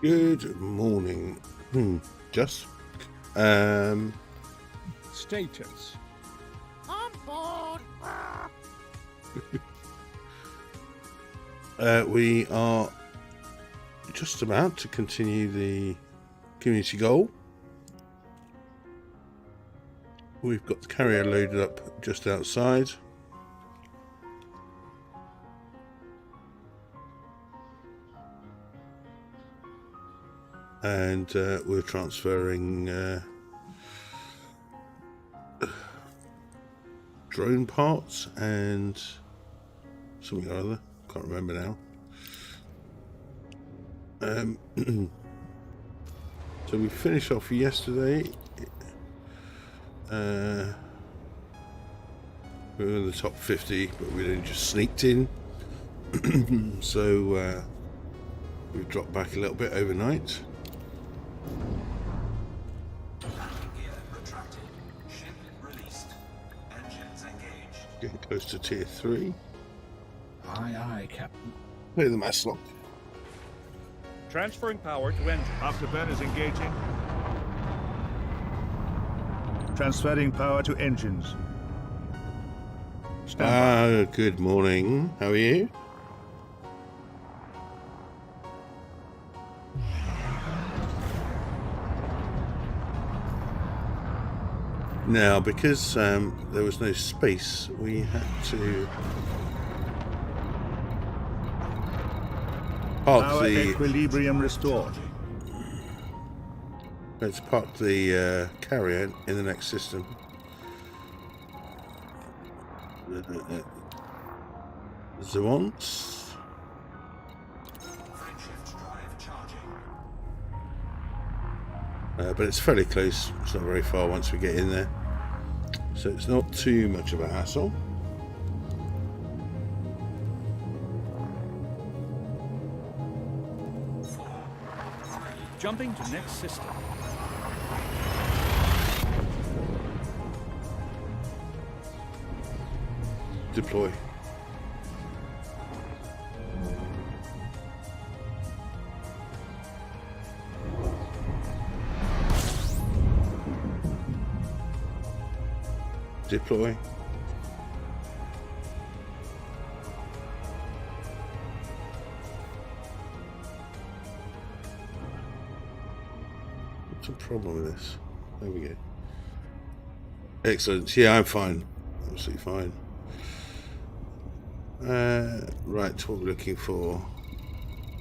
Good morning. Just Status. I'm bored. we are just about to continue the community goal. We've got the carrier loaded up just outside. And we're transferring drone parts and something or other. Can't remember now. So we finished off yesterday. We were in the top 50, but we then just sneaked in. So we've dropped back a little bit overnight. Getting close to tier 3. Aye, aye, Captain. Clear the mass lock. Transferring power to engine. Afterburn is engaging. Transferring power to engines. Stand by. Good morning. How are you? Now, because there was no space, we had to park Power equilibrium restored. Let's park the carrier in the next system. The once. But it's fairly close. It's not very far once we get in there, so it's not too much of a hassle. Jumping to next system. Deploy. Deploy. What's the problem with this? There we go. Excellent. Yeah, I'm fine. Absolutely fine. Right, what we're looking for.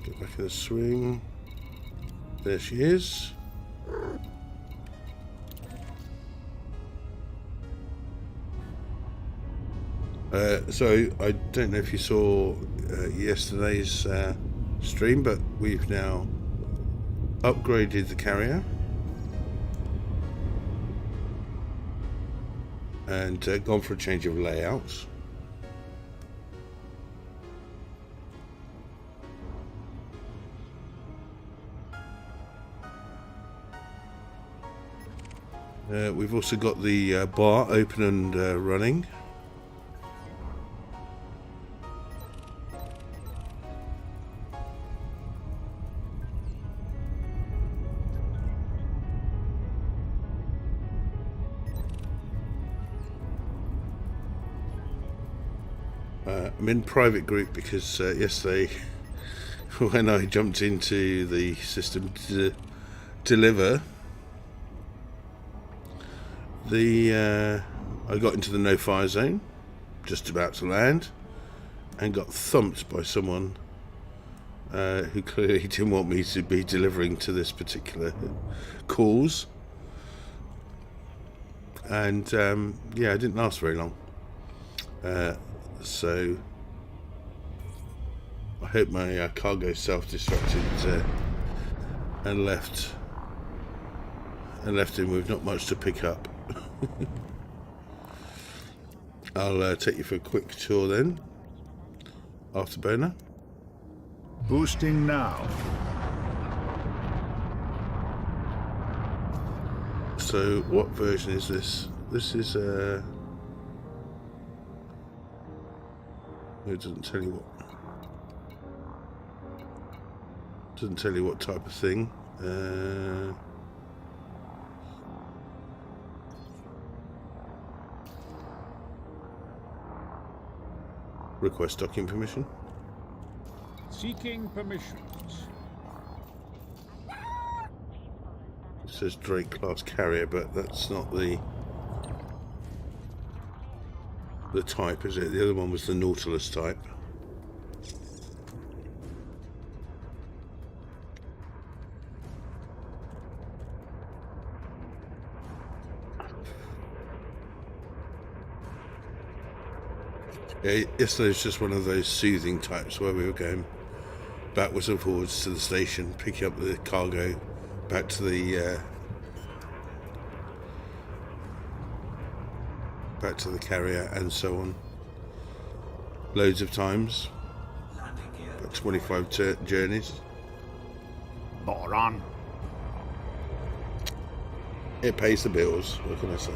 Get back in the swing. There she is. So I don't know if you saw yesterday's stream, but we've now upgraded the carrier and gone for a change of layouts. We've also got the bar open and running. I'm in private group because yesterday when I jumped into the system to deliver, I got into the no-fire zone, just about to land, and got thumped by someone who clearly didn't want me to be delivering to this particular cause. And yeah, it didn't last very long. So I hope my cargo self-destructed and left him with not much to pick up. I'll take you for a quick tour then. Afterburner. Boosting now. So what version is this? This is it doesn't tell you what. Doesn't tell you what type of thing. Request docking permission. Seeking permissions. It says Drake class carrier, but that's not the type, is it? The other one was the Nautilus type. Yeah, yesterday's just one of those soothing types where we were going backwards and forwards to the station, picking up the cargo back to the carrier and so on. Loads of times. About 25 journeys. Moron. It pays the bills, what can I say?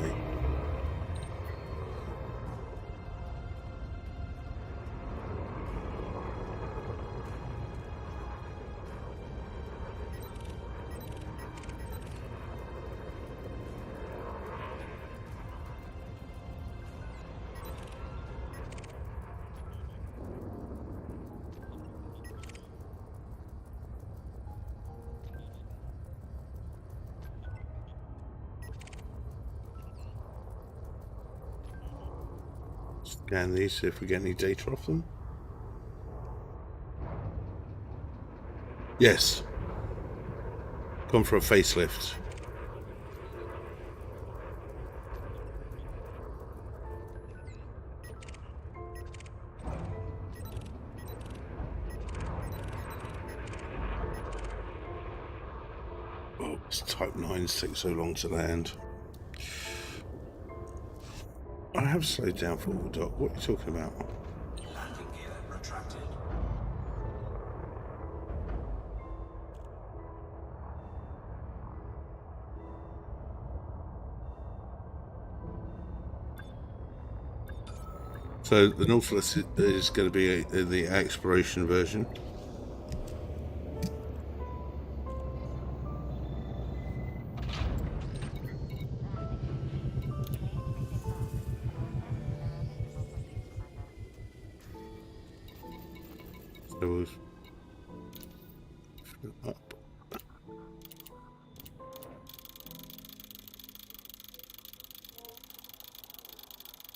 Scan these, see if we get any data off them. Yes. Gone for a facelift. Oh, it's Type 9s take so long to land. I have slowed down for all, Doc. What are you talking about? Landing gear retracted. So the Nautilus is going to be the exploration version. So we'll up.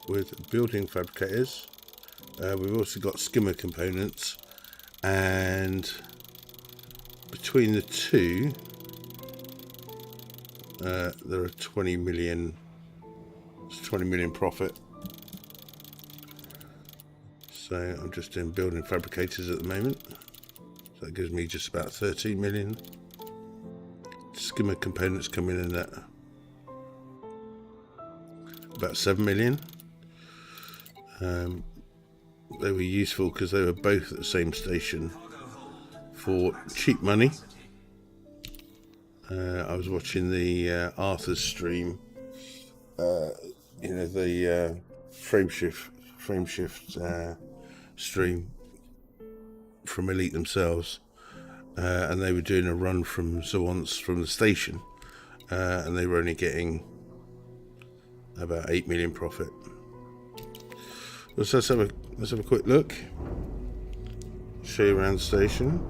With building fabricators, we've also got skimmer components, and between the two there are 20 million profit. So I'm just doing building fabricators at the moment, so that gives me just about 13 million. Skimmer components coming in at about 7 million. They were useful because they were both at the same station for cheap money. I was watching the Arthur's stream, the frame shift stream from Elite themselves, and they were doing a run from Zawance from the station, and they were only getting about 8 million profit. Let's have a quick look. Show you around the station.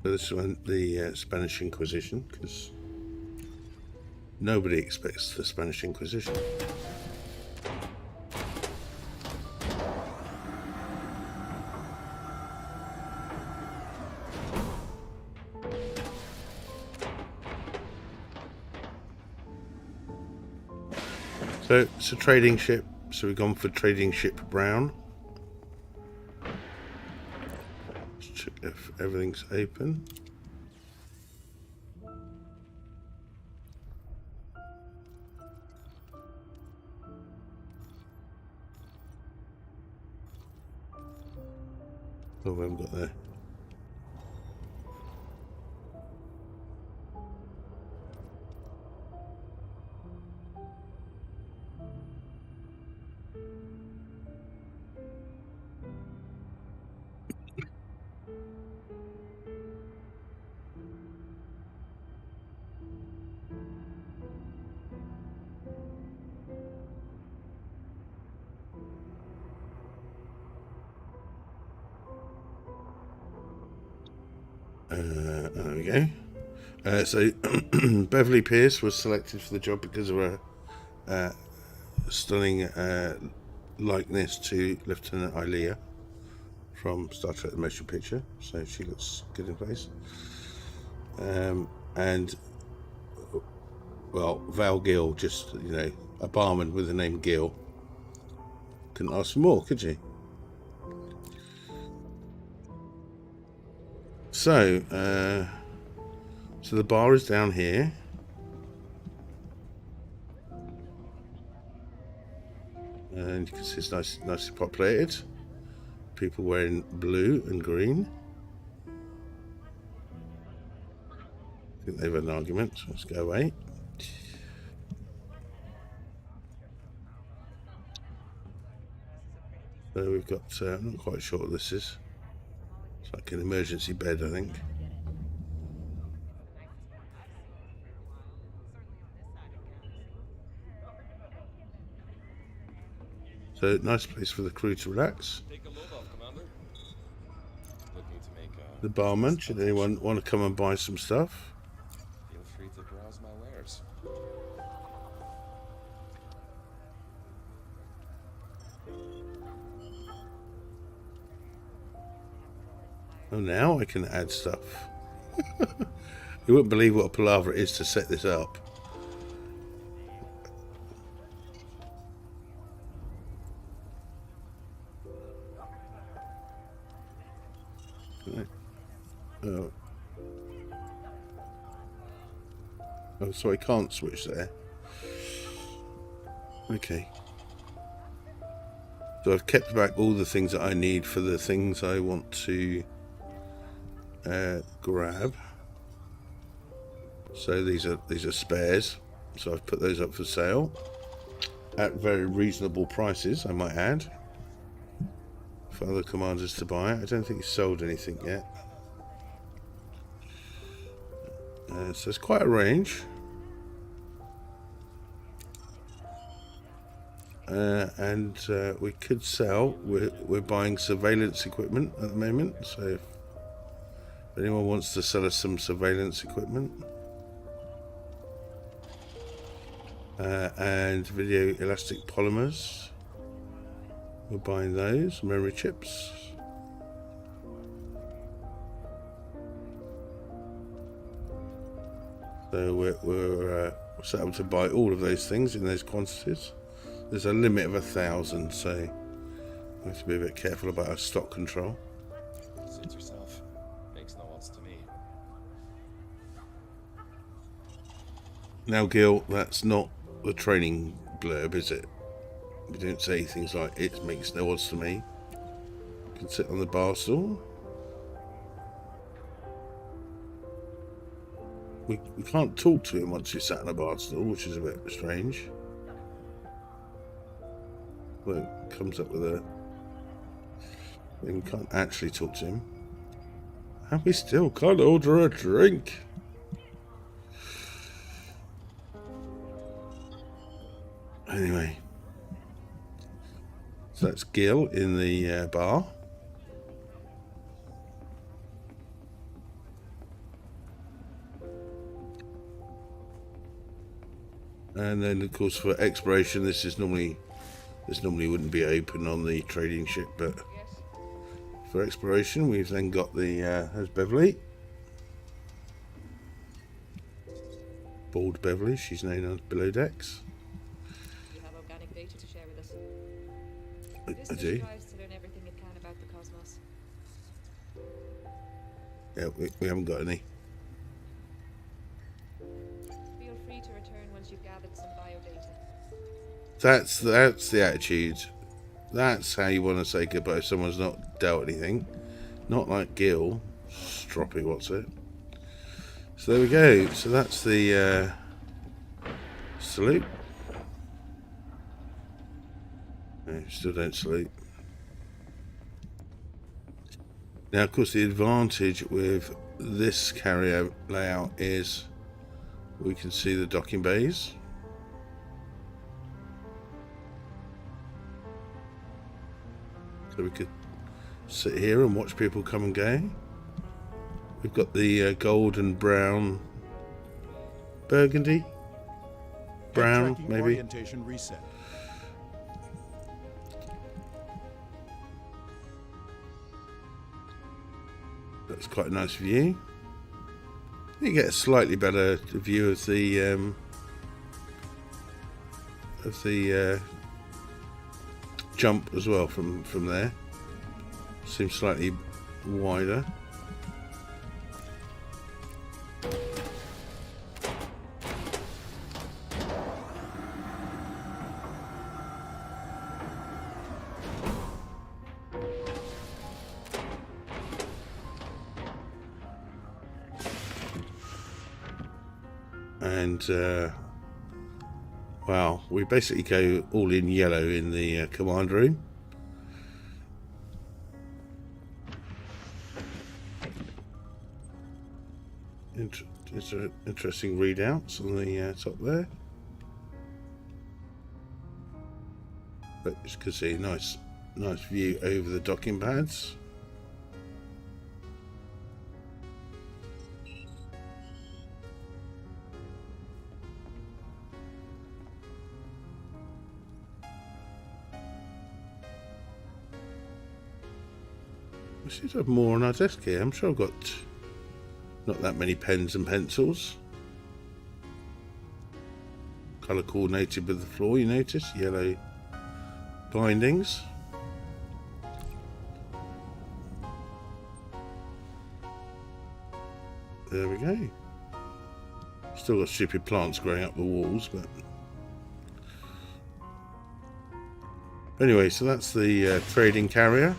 So this one, the Spanish Inquisition, because nobody expects the Spanish Inquisition. So it's a trading ship So we've gone for trading ship Brown. Let's check if everything's open. Oh, we haven't got there. There we go. So Beverly Pierce was selected for the job because of her stunning likeness to Lieutenant Ilea from Star Trek The Motion Picture. So she looks good in place. And, well, Val Gill, just, you know, a barman with the name Gill. Couldn't ask for more, could you? So, so the bar is down here. And you can see it's nicely populated. People wearing blue and green. I think they've had an argument, so let's go away. So we've got, I'm not quite sure what this is. It's like an emergency bed, I think. So, nice place for the crew to relax. The barman, should anyone want to come and buy some stuff? Feel free to browse my wares. Oh, now I can add stuff. You wouldn't believe what a palaver it is to set this up. Oh. Oh, so I can't switch there. Okay. So I've kept back all the things that I need for the things I want to grab. So these are spares. So I've put those up for sale at very reasonable prices, I might add, for other commanders to buy. I don't think he's sold anything yet. So it's quite a range. And we could sell. We're buying surveillance equipment at the moment. So if anyone wants to sell us some surveillance equipment. And video elastic polymers. We're buying those. Memory chips. So we're set up to buy all of those things in those quantities. There's a limit of 1,000, so we have to be a bit careful about our stock control. Suit yourself. Makes no odds to me. Now, Gil, that's not the training blurb, is it? We don't say things like, it makes no odds to me. You can sit on the bar stool. We can't talk to him once you sat on a bar stool, which is a bit strange. Well, it comes up with a... We can't actually talk to him. And we still can't order a drink. Anyway. So that's Gil in the bar. And then, of course, for exploration, this normally wouldn't be open on the trading ship, but for exploration, we've then got the there's Beverly, Bald Beverly. She's known as Below Decks. You have organic data to share with us. I do. strives to learn everything it can about the cosmos. Yeah, we haven't got any. Feel free to return once you've gathered some biodata. That's the attitude. That's how you want to say goodbye if someone's not dealt anything. Not like Gil. Stroppy, what's it? So there we go. So that's the salute. No, still don't salute. Now, of course, the advantage with this carrier layout is we can see the docking bays. So we could sit here and watch people come and go. We've got the gold and brown, burgundy, brown maybe. Orientation reset. That's quite a nice view. You get a slightly better view of the jump as well from there. Seems slightly wider. And wow, we basically go all in yellow in the command room. Interesting readouts on the top there. But you can see nice view over the docking pads. We seem to have more on our desk here. I'm sure I've got not that many pens and pencils. Colour coordinated with the floor, you notice? Yellow bindings. There we go. Still got stupid plants growing up the walls, but... Anyway, so that's the trading carrier.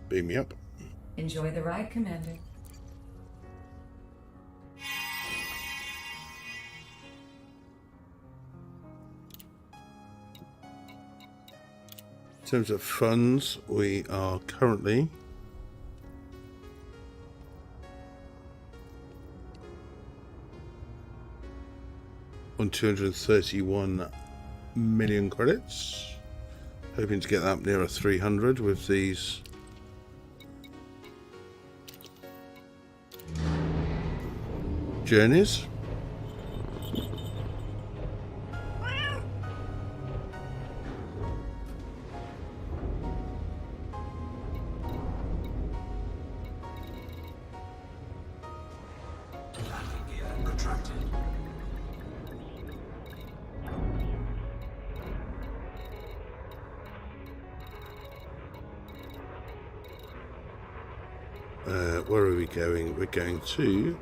Beam me up. Enjoy the ride, Commander. In terms of funds, we are currently on 231 million credits. Hoping to get that up nearer 300 with these journeys. Landing gear retracted. where are we going? We're going to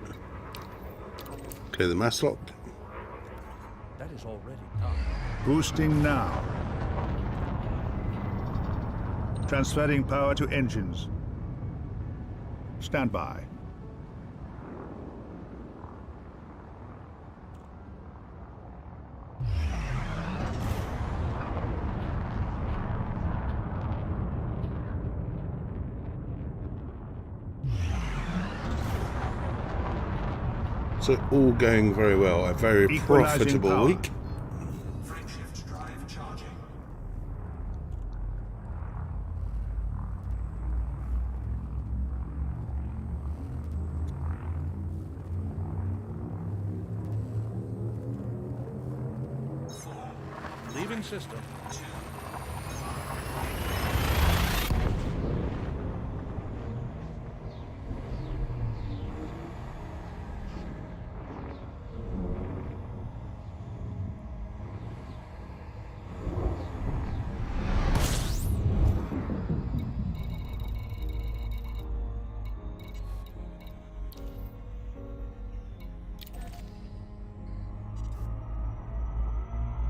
clear the mass lock. That is already done. Boosting now. Transferring power to engines. Stand by. So all going very well. A very Equalizing profitable power. week. Frameshift drive charging. Leaving system.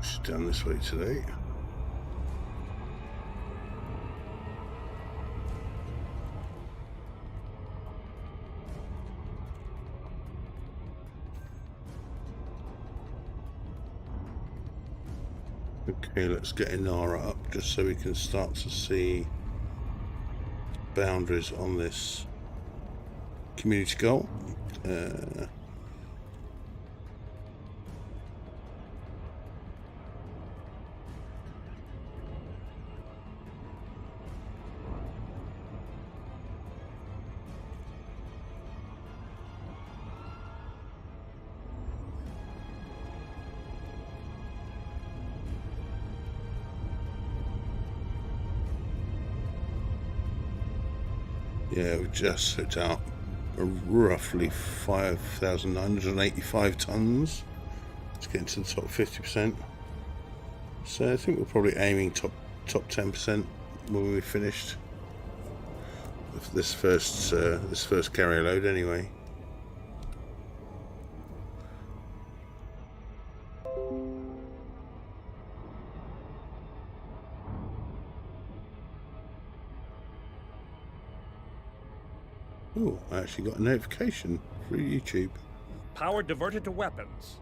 She's down this way today. Okay, let's get Inara up just so we can start to see boundaries on this community goal. Yeah, we just set out roughly 5,985 tons. Let's get into the top 50%. So I think we're probably aiming top 10% when we're finished with this first carrier load anyway. Oh, I actually got a notification through YouTube. Power diverted to weapons.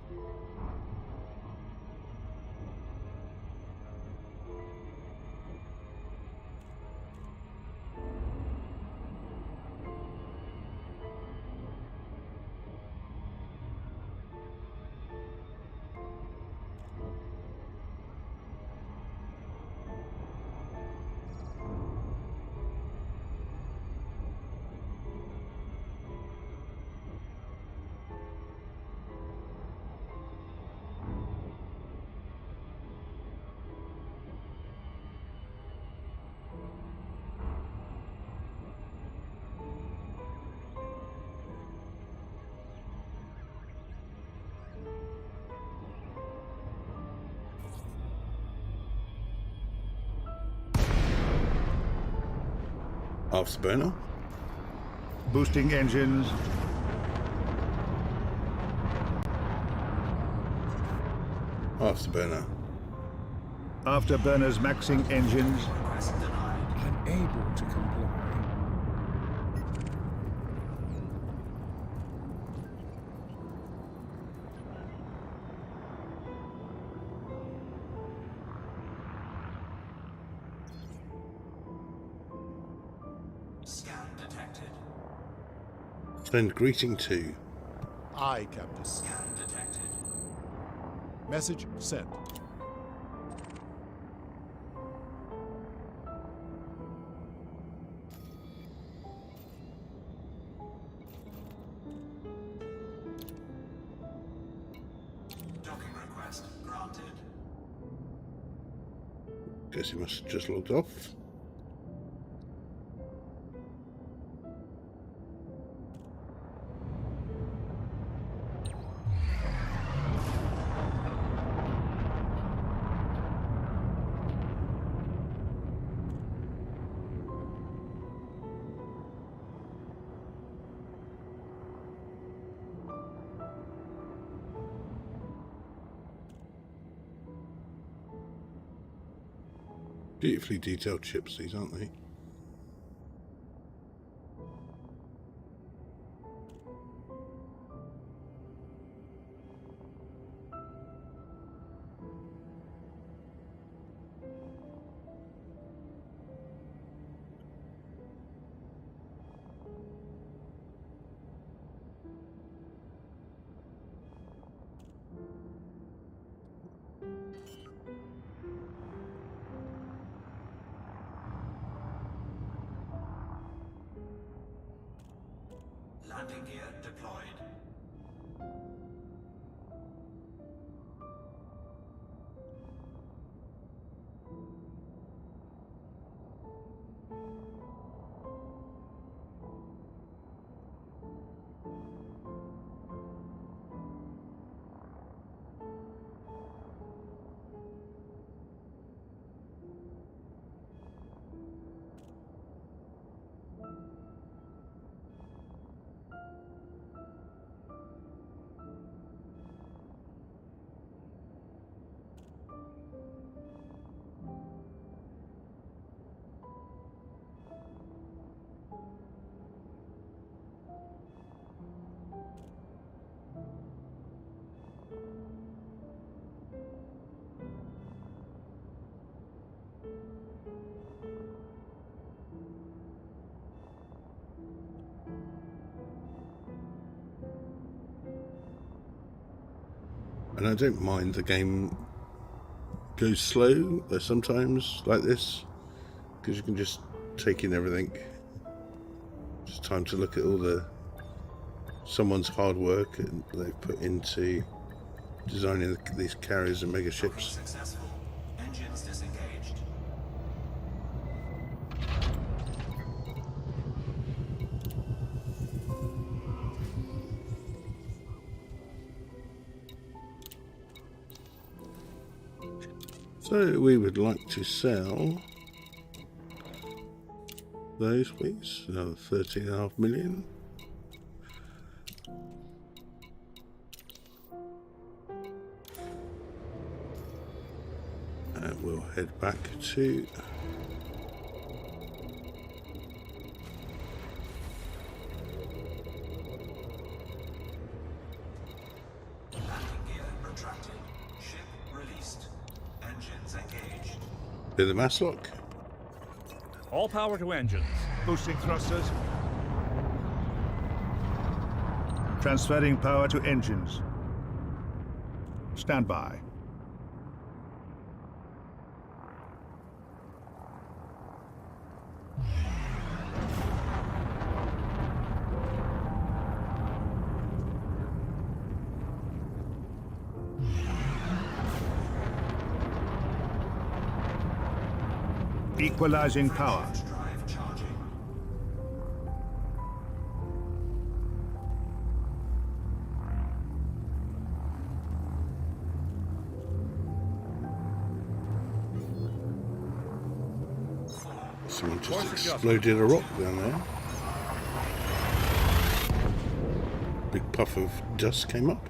Afterburner. Boosting engines. Afterburner. Afterburners maxing engines. Request denied. Unable to comply. Scan detected. Send greeting to. Aye, Captain. Scan detected. Message sent. Docking request granted. Guess he must have just logged off. Beautifully detailed ships, these, aren't they? Landing gear deployed. And I don't mind the game goes slow sometimes like this, because you can just take in everything. It's time to look at all the someone's hard work and they've put into designing these carriers and mega ships. Successful. Engines disengaged. So we would like to sell those, please. Another 13.5 million. And we'll head back to Landing gear retracted. Ship released. Engines engaged. the Maslock. All power to engines. Boosting thrusters. Transferring power to engines. Stand by. Equalizing power. Drive charging. Someone just exploded a rock down there. Big puff of dust came up.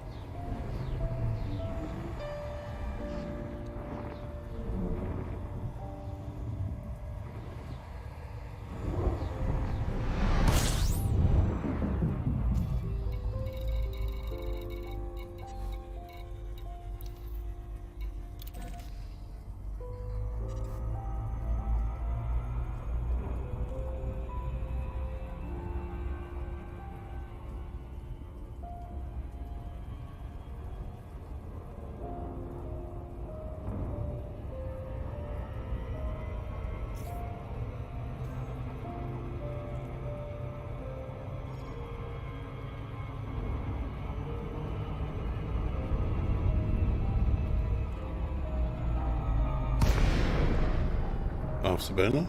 Afterburner.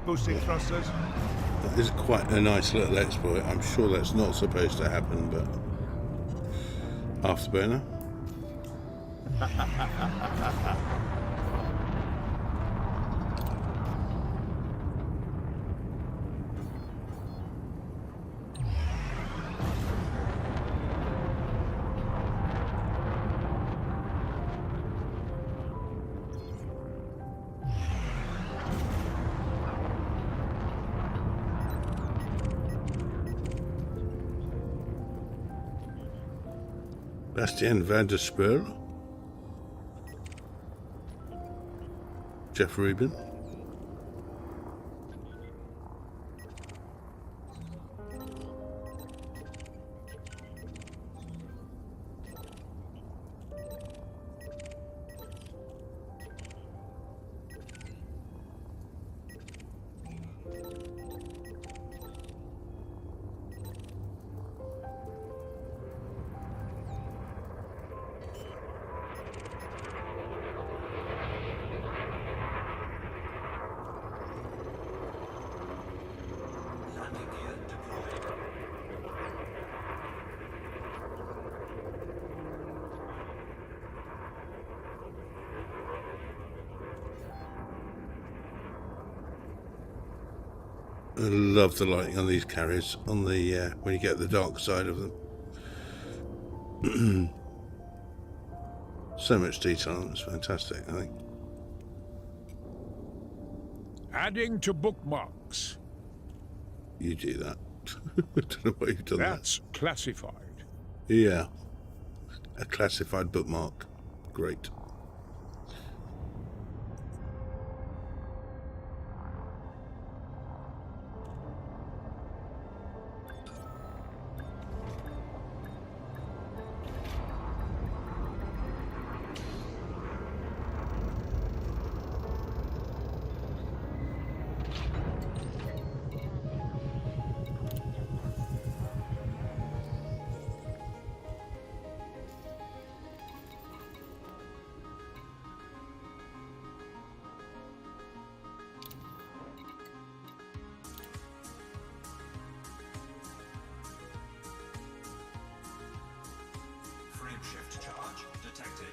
Boosting thrusters. That is quite a nice little exploit. I'm sure that's not supposed to happen, but afterburner. Bastien van der Spur. Jeff Rubin. Landing gear deployed. I love the lighting on these carriers on the when you get the dark side of them. So much detail, it's fantastic, I think. Adding to bookmarks. You do that. I don't know why you've done That's classified. that. Yeah. A classified bookmark. Great. Frame shift charge detected.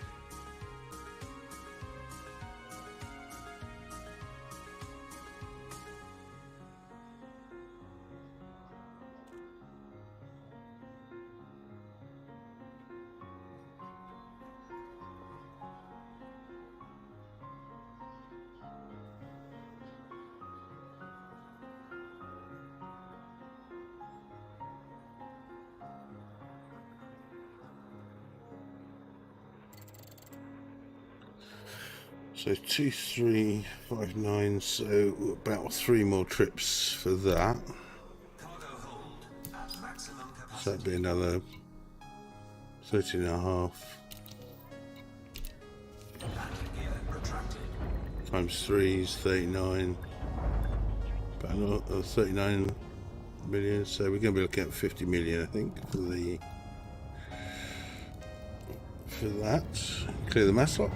So 2359, so about 3 more trips for that. Cargo hold at maximum capacity. So that'd be another 13 and a half Landing gear retracted. times 3 is 39. About 39 million. So we're going to be looking at 50 million, I think, for that. Clear the mass lock.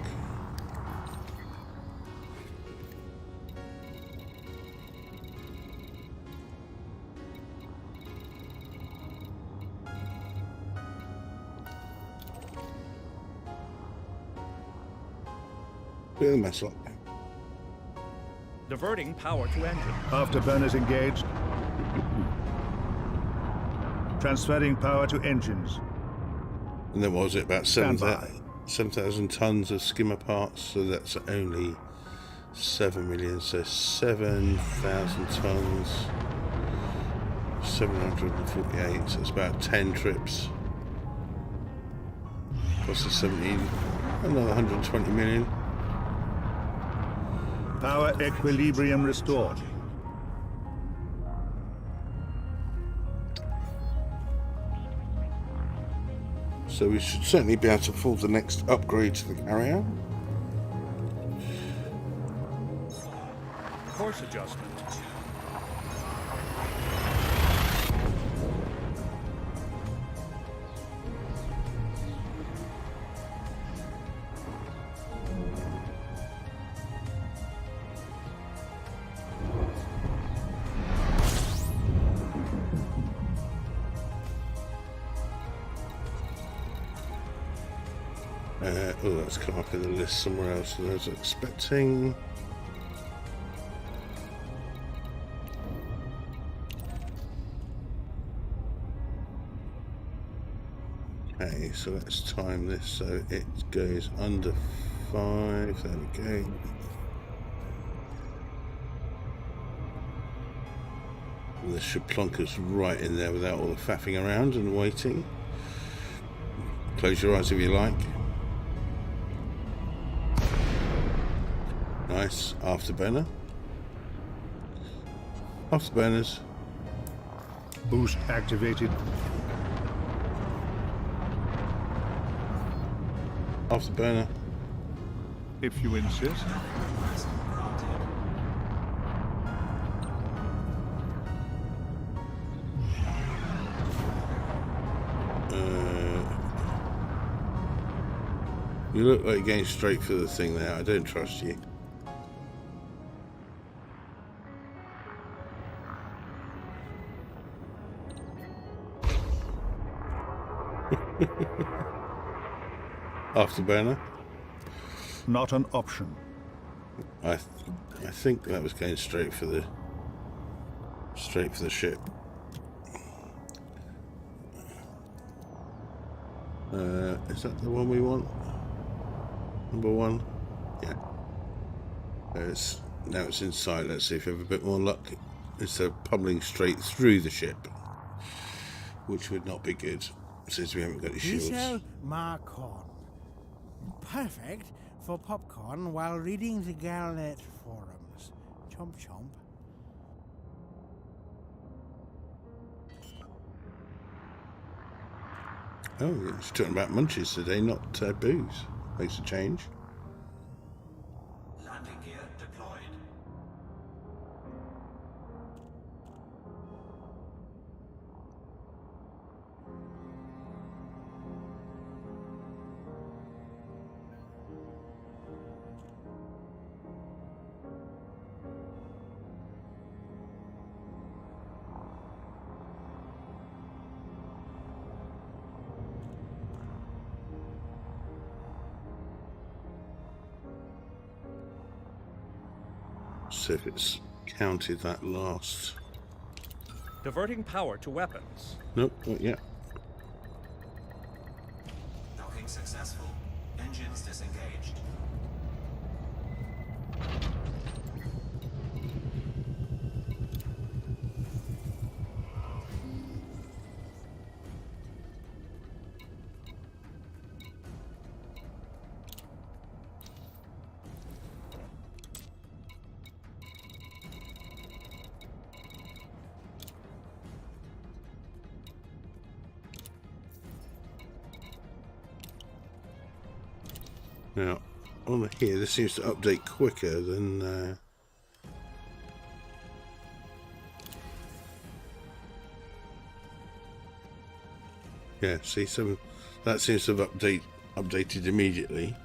Clear the mass lock. Diverting power to engine. Afterburners engaged. Transferring power to engines. And then what was it, about Stand by. 7,000 tons of skimmer parts, so that's only 7 million, so 7,000 tons, 748, so it's about 10 trips. Plus the 17, another 120 million. Power equilibrium restored. So we should certainly be able to afford the next upgrade to the carrier. Course adjustment. Oh, that's come up in the list somewhere else than I was expecting. Okay, so let's time this so it goes under 5. There we go. This should plonk us right in there without all the faffing around and waiting. Close your eyes if you like. Nice. Afterburner. Afterburners. Boost activated. Afterburner. If you insist. You look like you're going straight for the thing there. I don't trust you. Afterburner. Not an option. I think that was going straight for the ship. Is that the one we want? Number one? Yeah. Now it's inside. Let's see if we have a bit more luck. Instead of pummeling straight through the ship, which would not be good since we haven't got any shields. Diesel Marcon. Perfect for popcorn while reading the Galnet forums. Chomp chomp. Oh, it's talking about munchies today, not booze. Makes a change. Landing gear deployed. See if it's counted that last. Diverting power to weapons. Nope, not yet. Docking successful. Engines disengaged. Now, on here, this seems to update quicker than... Yeah, see, that seems to have updated immediately,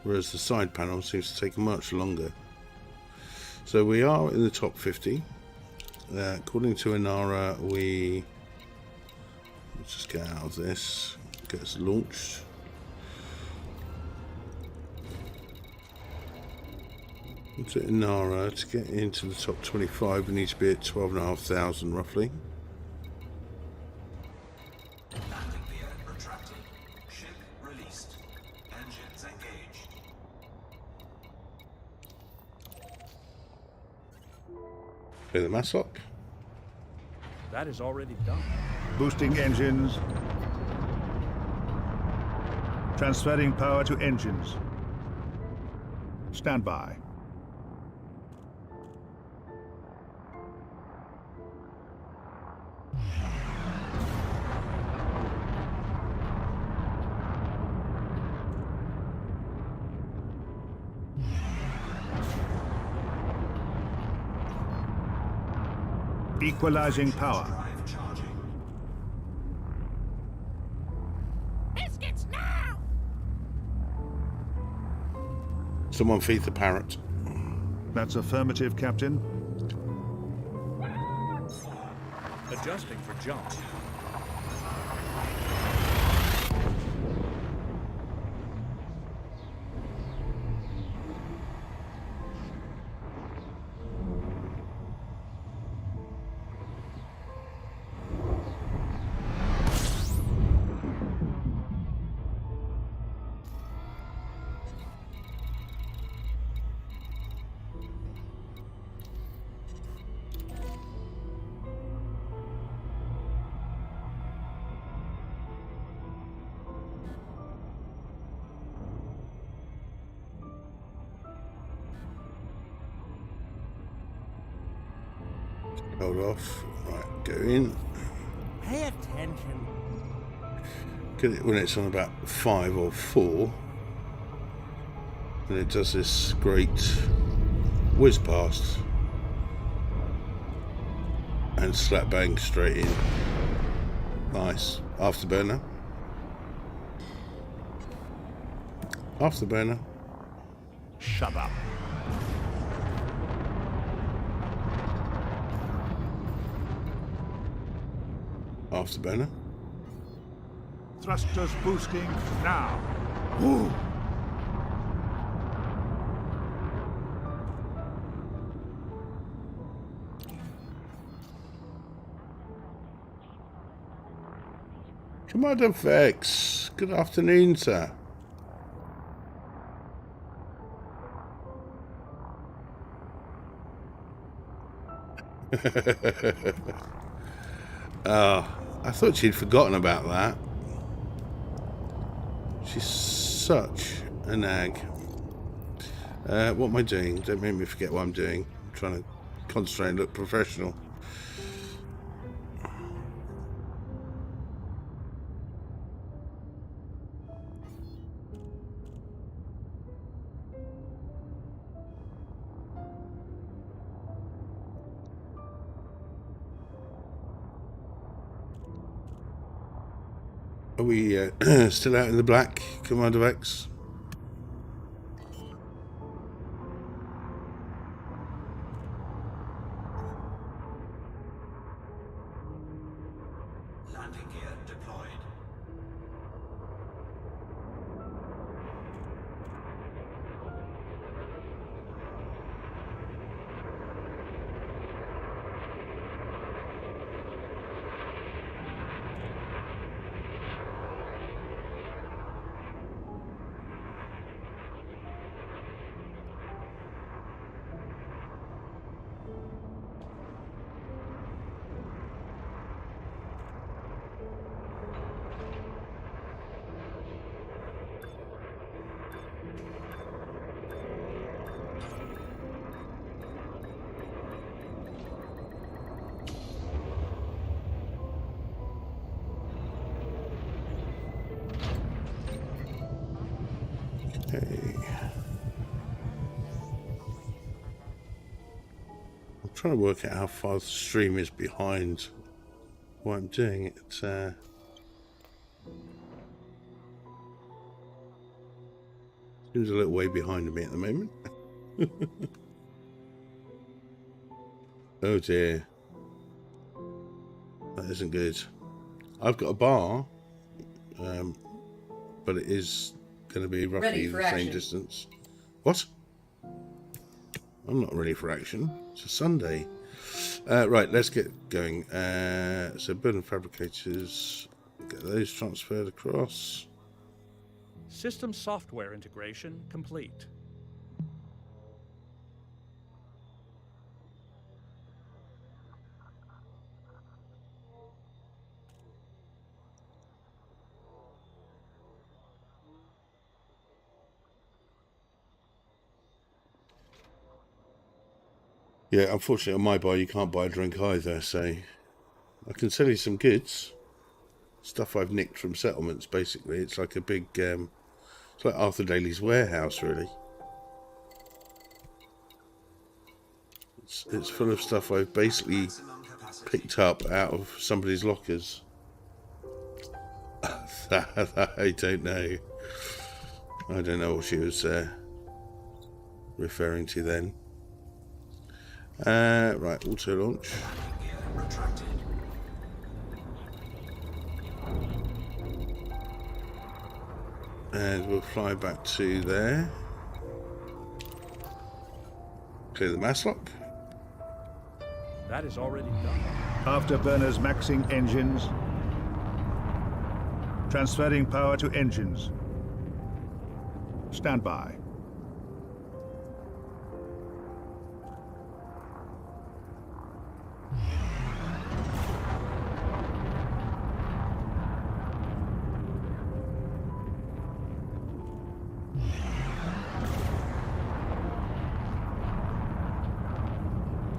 whereas the side panel seems to take much longer. So we are in the top 50. According to Inara, let's just get out of this, get us launched. To Inara, to get into the top 25, we need to be at 12,500 roughly. Landing gear retracted. Ship released. Engines engaged. Clear the mass up. That is already done. Boosting engines. Transferring power to engines. Stand by. Equalizing power. Drive charging. Biscuits now! Someone feed the parrot. That's affirmative, Captain. Adjusting for jumps. Hold off. Right, go in. Pay attention. Get it when it's on about 5 or 4. And it does this great whiz past. And slap bang straight in. Nice. Afterburner. Afterburner. Shut up. Afterburner. Thrusters boosting now. Ooh. Commander Vex, good afternoon, sir. I thought she'd forgotten about that. She's such a nag. What am I doing? Don't make me forget what I'm doing. I'm trying to concentrate and look professional. Are we still out in the black, Commander X? Landing gear deployed. I'm trying to work out how far the stream is behind what I'm doing. It seems a little way behind me at the moment. Oh dear. That isn't good. I've got a bar, but it is going to be roughly the same distance. What? I'm not ready for action. It's a Sunday. Right, let's get going. So burden fabricators, get those transferred across. System software integration complete. Yeah, unfortunately on my bar you can't buy a drink either, so I can sell you some goods. Stuff I've nicked from settlements, basically. It's like a big, it's like Arthur Daly's warehouse, really. It's full of stuff I've basically picked up out of somebody's lockers. I don't know. I don't know what she was referring to then. Right, auto launch. And we'll fly back to there. Clear the mass lock. That is already done. Afterburners maxing engines. Transferring power to engines. Stand by.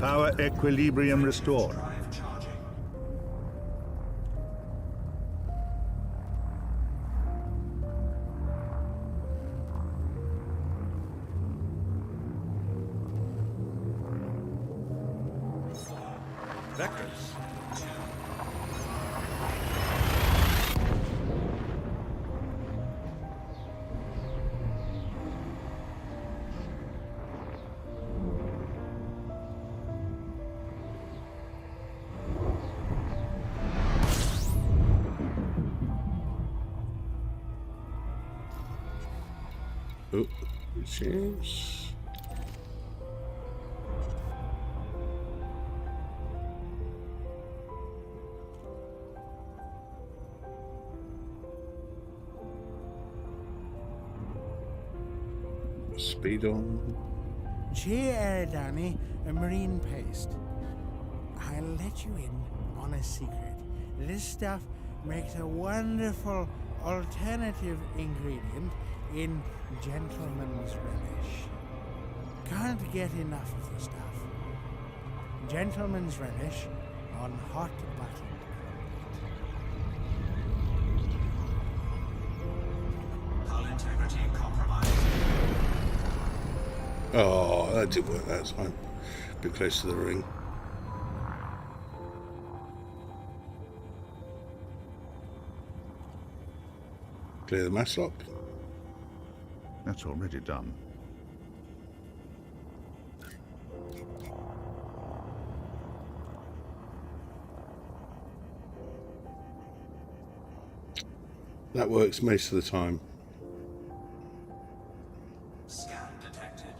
Power equilibrium restored. Drive charging. Vectors. Oh, cheers. Speed on. J. Danny, a marine paste. I'll let you in on a secret. This stuff makes a wonderful alternative ingredient in gentleman's relish. Can't get enough of the stuff. Gentleman's relish on hot button. Hull integrity compromised. Oh, that did work that time. A bit close to the ring. Clear the mass lock. That's already done. That works most of the time. Scan detected.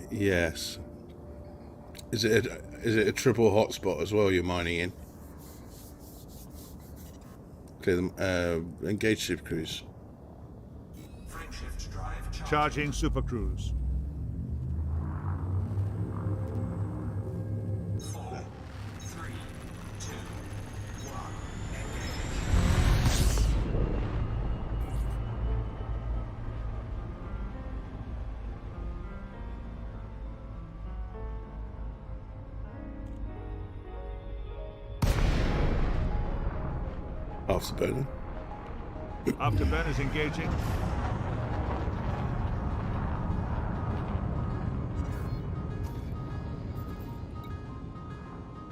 Yes. Is it a triple hotspot as well you're mining in? Clear them. Engage ship crews. Frameshift drive charging. Charging supercruise. 4, 3, 2, 1. Afterburner. Afterburners engaging.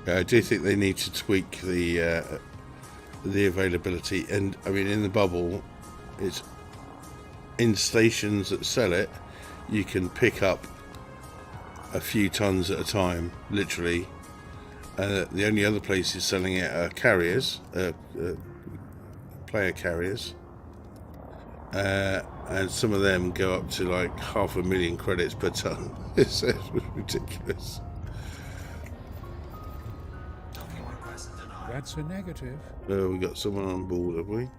I do think they need to tweak the availability, and I mean in the bubble, it's in stations that sell it. You can pick up a few tons at a time, literally. The only other places selling it are carriers, player carriers, and some of them go up to like 500,000 credits per ton. It's ridiculous. Docking request denied. That's a negative. We got someone on board, have we?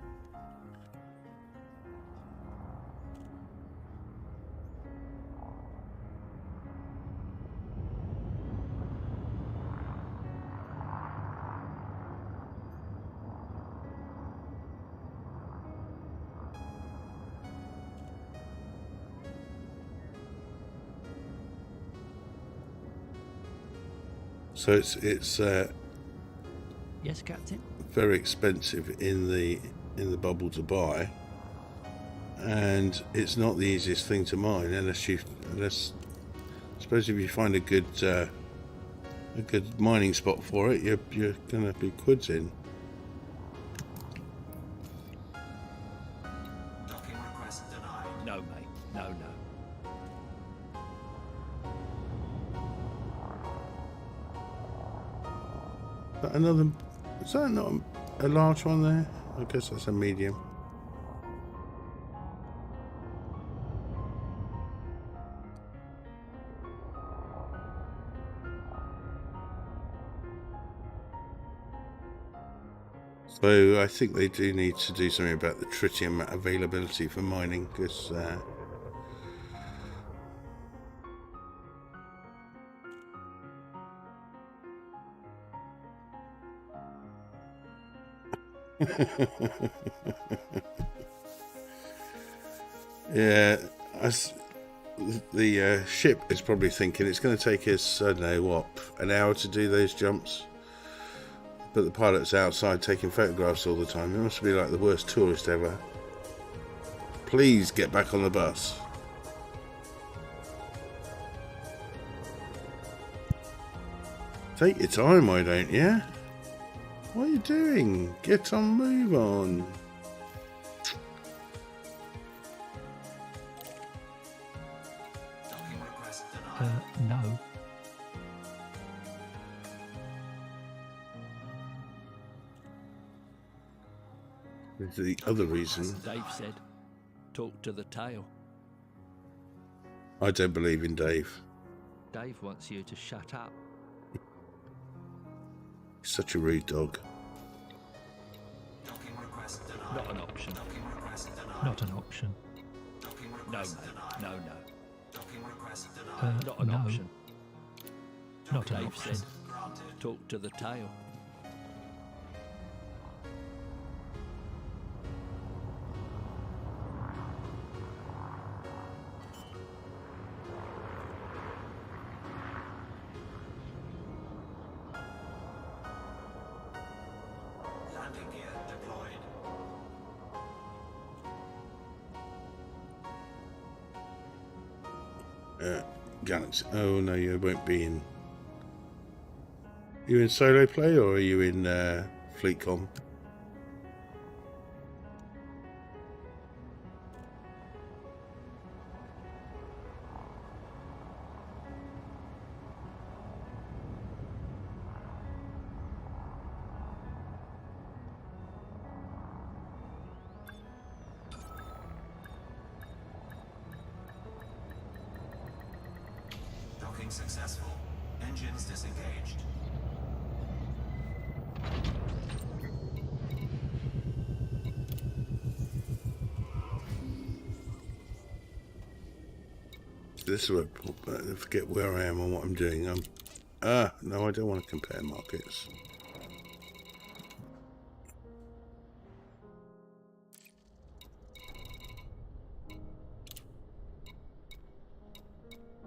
So it's Yes, Captain. very expensive in the bubble to buy, and it's not the easiest thing to mine unless I suppose if you find a good mining spot for it, you're gonna be quids in. Docking request denied. No, mate. No, no. Is that not a large one there? I guess that's a medium. So I think they do need to do something about the tritium availability for mining, because Yeah, the ship is probably thinking it's going to take us, I don't know, what, an hour to do those jumps? But the pilot's outside taking photographs all the time. He must be like the worst tourist ever. Please get back on the bus. Take your time, why don't you? What are you doing? Get on, move on. Docking request denied. No. The other reason, Dave said, talk to the tail. I don't believe in Dave. Dave wants you to shut up. He's such a rude dog. Docking request denied. Not an option. Docking request denied. Not an option. Docking No, request mate. denied. No, no. Docking request denied. Not an no. option. Not an Docking option. request granted. Talk to the tail. Landing gear deployed. Galaxy. Oh no, you won't be in. You in solo play or are you in FleetCom? Docking successful. Engines disengaged. This is where I forget where I am and what I'm doing. No, I don't want to compare markets.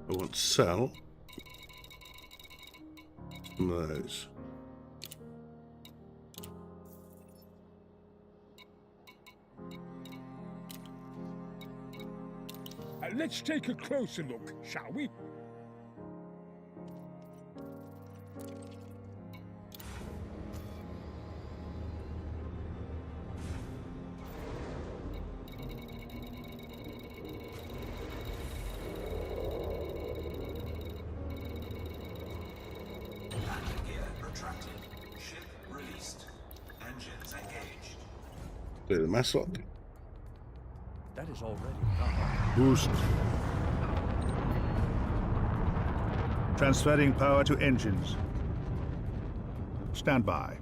I want to sell some of those. Let's take a closer look, shall we? Landing gear retracted. Ship released. Engines engaged. Clear the mass lock. That is already done. Boost. Transferring power to engines. Stand by.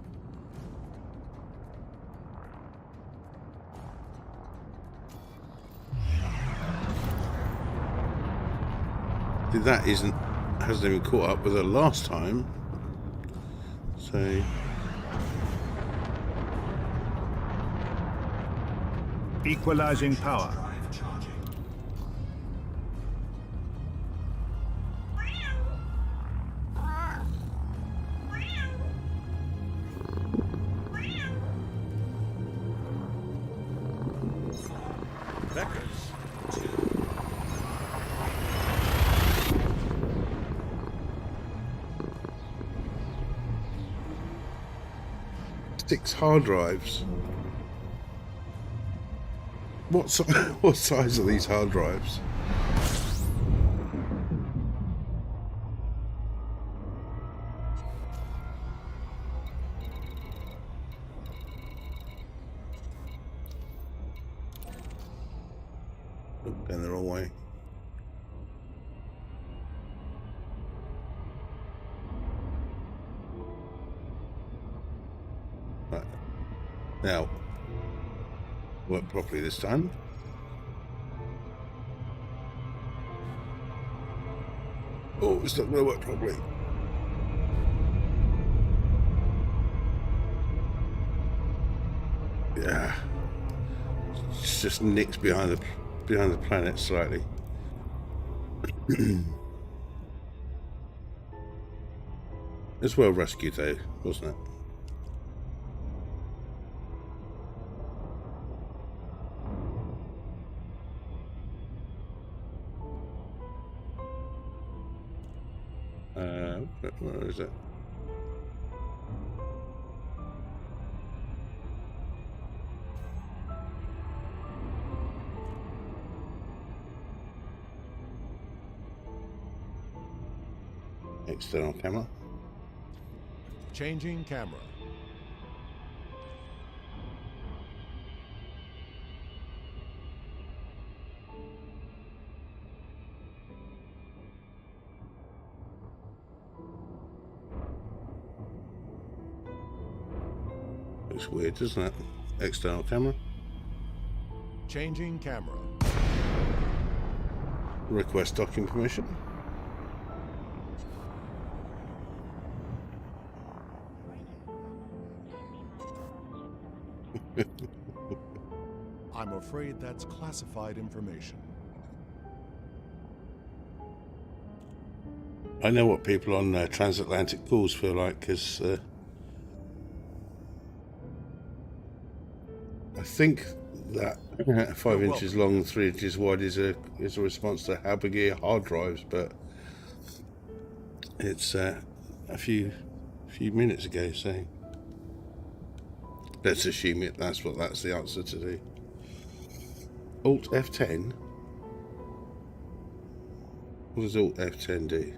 That hasn't even caught up with her last time. So Equalizing power. Drive charging. six hard drives. What size are these hard drives? Look, going the wrong way. Right. Now, work properly this time. Oh, it's not going to work properly. Yeah. It's just nicks behind the behind the planet slightly. It's well rescued though, wasn't it? Where is it? External camera. Changing camera. Looks weird, doesn't it? External camera. Changing camera. Request docking permission. I'm afraid that's classified information. I know what people on transatlantic calls feel like, because I think that 5 inches long, 3 inches wide is a response to how big are your hard drives, but it's a few minutes ago, so let's assume that's the answer to do. Alt F10. What does Alt F10 do?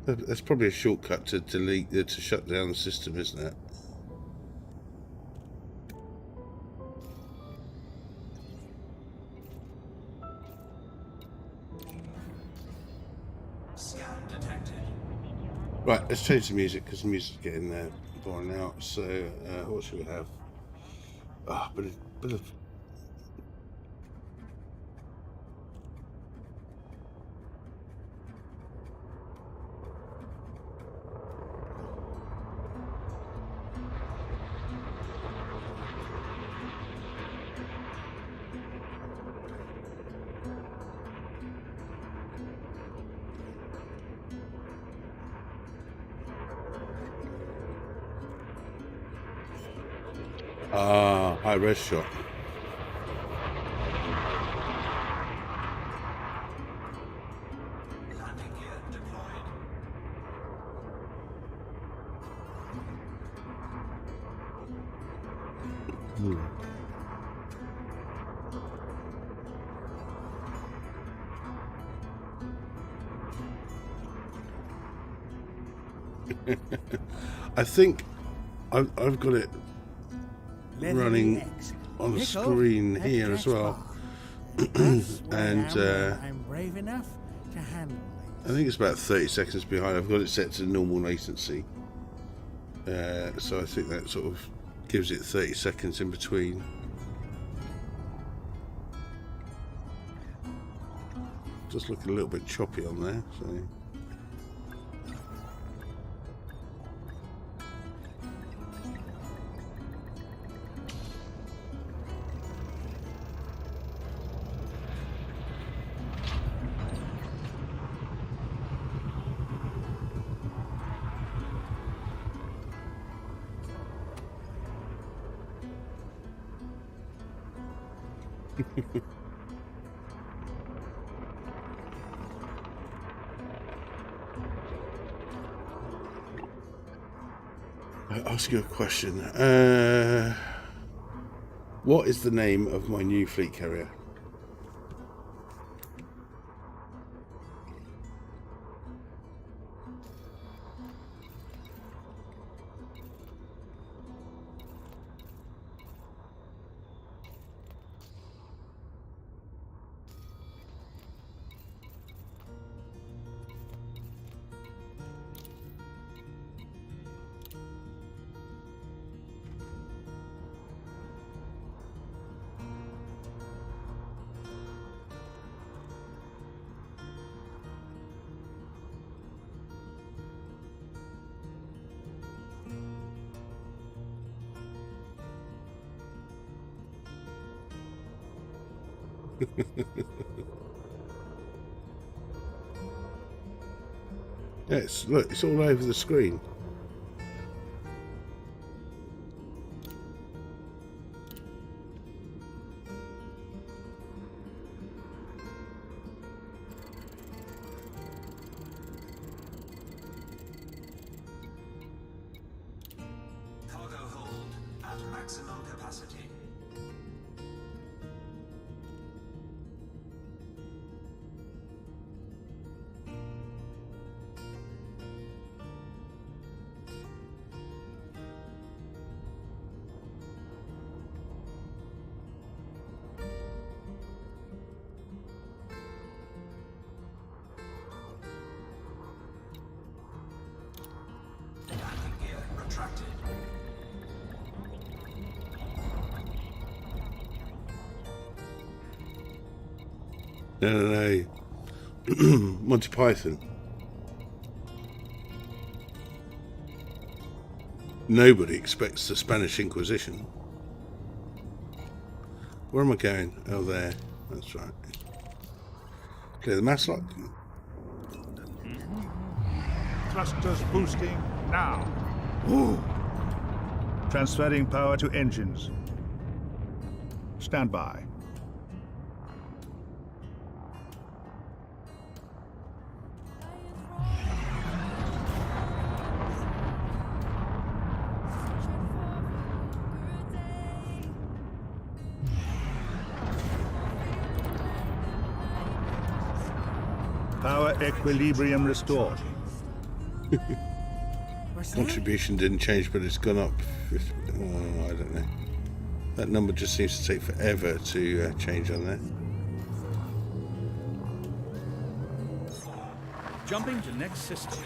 That's probably a shortcut to delete, to shut down the system, isn't it? Scan detected. Right, let's change the music because the music's getting boring out. So, what should we have? Ah, bit of. High res shot. Landing gear deployed. I think I've got it running on the screen here as well. And I'm brave enough to handle I think it's about 30 seconds behind. I've got it set to normal latency, so I think that sort of gives it 30 seconds in between. Just looking a little bit choppy on there, so I'll ask you a question. What is the name of my new fleet carrier? Yes, look, it's all over the screen. Cargo hold at maximum capacity. Landing gear retracted. No. Monty Python. Nobody expects the Spanish Inquisition. Where am I going? Oh, there. That's right. Clear the mass lock. Thrusters boosting now. Ooh. Transferring power to engines. Stand by. Power equilibrium restored. Contribution didn't change, but it's gone up. Oh, I don't know. That number just seems to take forever to change on there. Jumping to next system.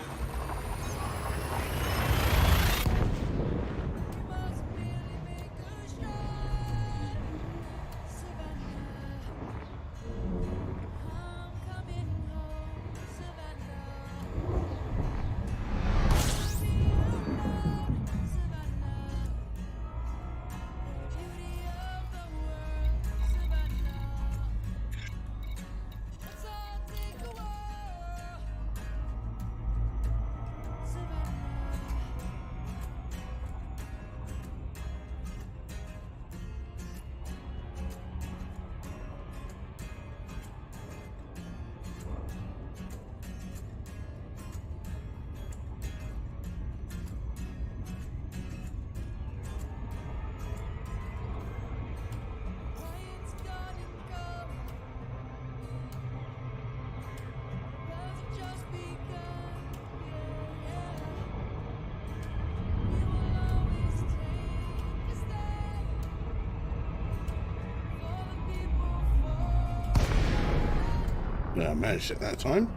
I managed it that time.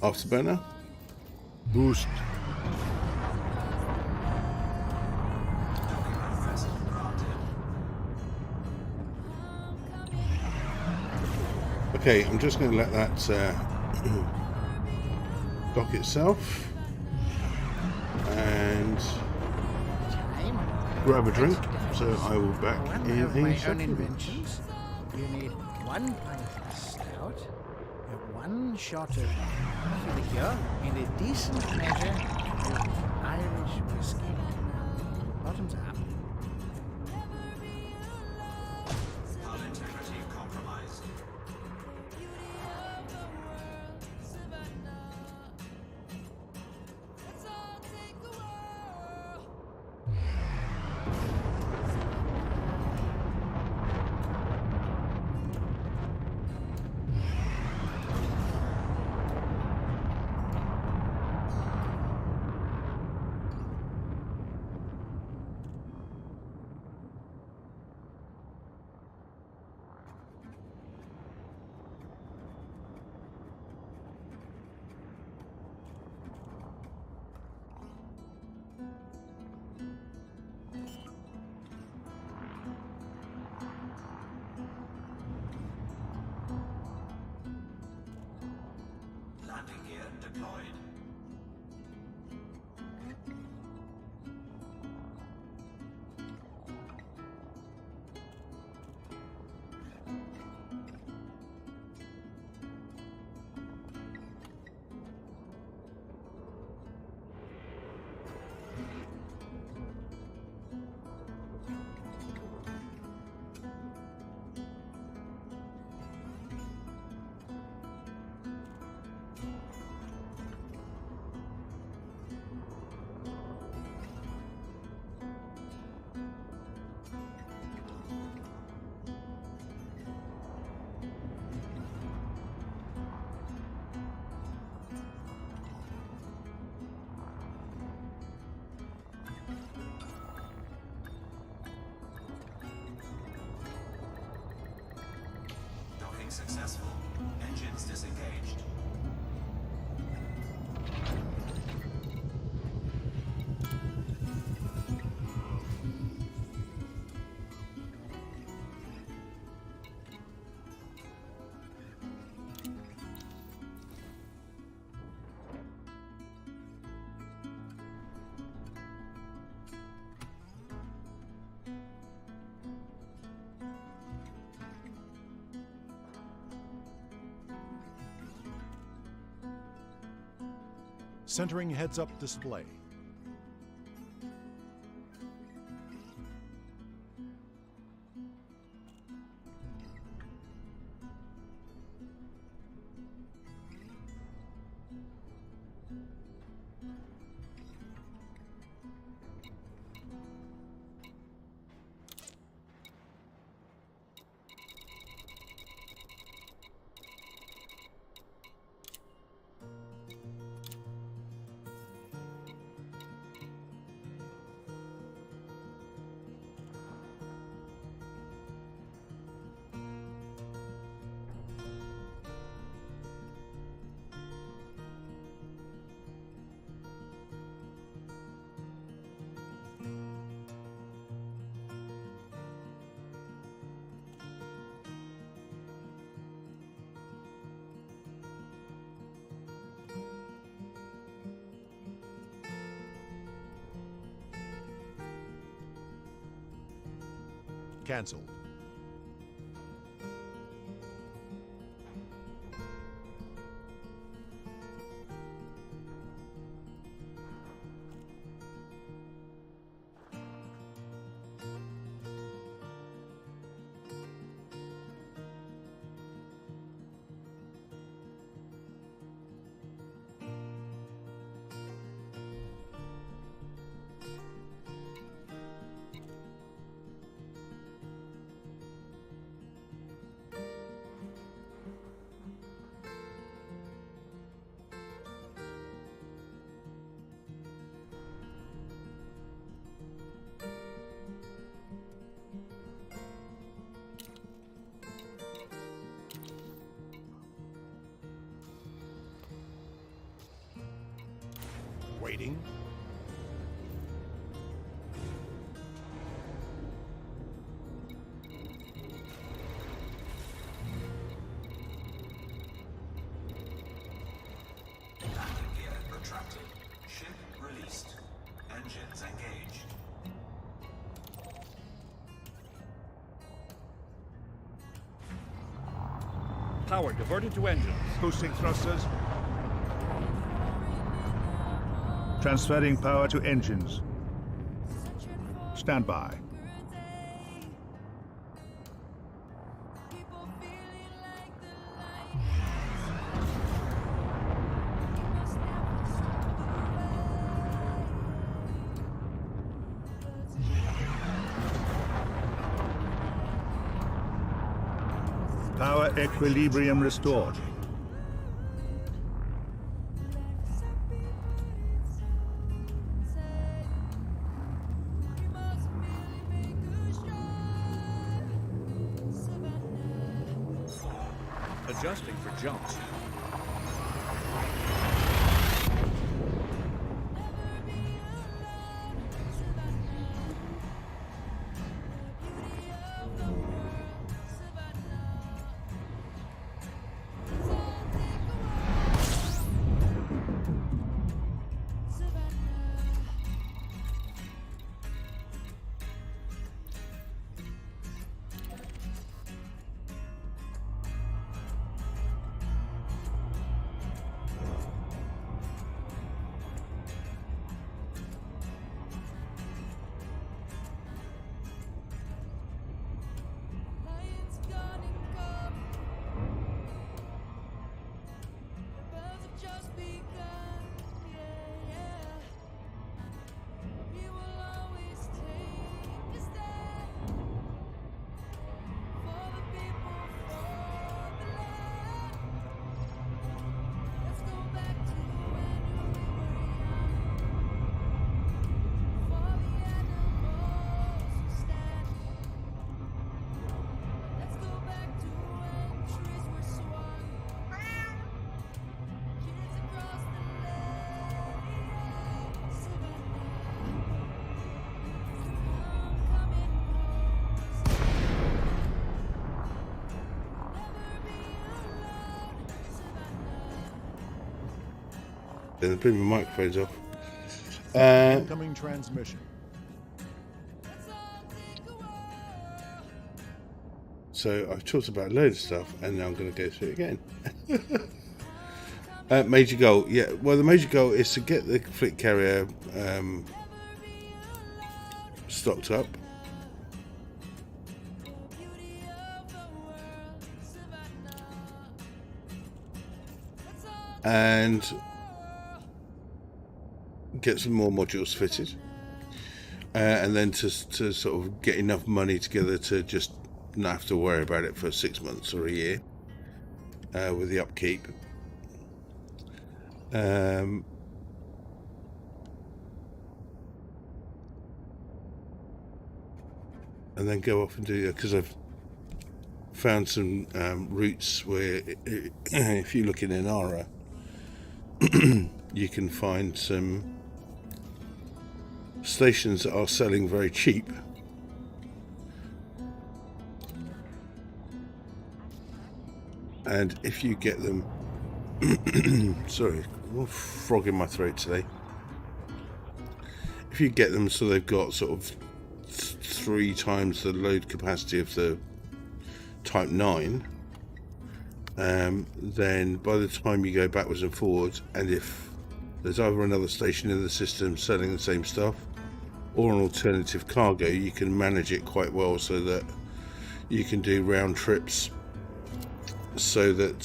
Afterburner. Boost. Okay, I'm just going to let that dock itself and grab a drink. So I will back in One of my a own second. inventions. You need 1 pint of stout, 1 shot of coffee liqueur, and a decent measure of Irish whiskey. Bottoms up. Hull integrity compromised. deployed. Docking successful. Engines disengaged. Centering heads-up display. Cancelled. Waiting. Landing gear retracted. Ship released. Engines engaged. Power diverted to engines. Boosting thrusters. Transferring power to engines. Stand by. Power equilibrium restored. Adjusting for jumps. Then bring my microphones off. Incoming transmission. So I've talked about a load of stuff, and now I'm going to go through it again. Major goal, yeah. Well, the major goal is to get the fleet carrier stocked up. And get some more modules fitted, and then to sort of get enough money together to just not have to worry about it for 6 months or a year with the upkeep. And then go off and do it, because I've found some routes where if you look in Inara you can find some stations that are selling very cheap, and if you get them sorry, a frog in my throat today. If you get them so they've got sort of 3 times the load capacity of the Type 9, then by the time you go backwards and forwards, and if there's either another station in the system selling the same stuff or an alternative cargo, you can manage it quite well so that you can do round trips so that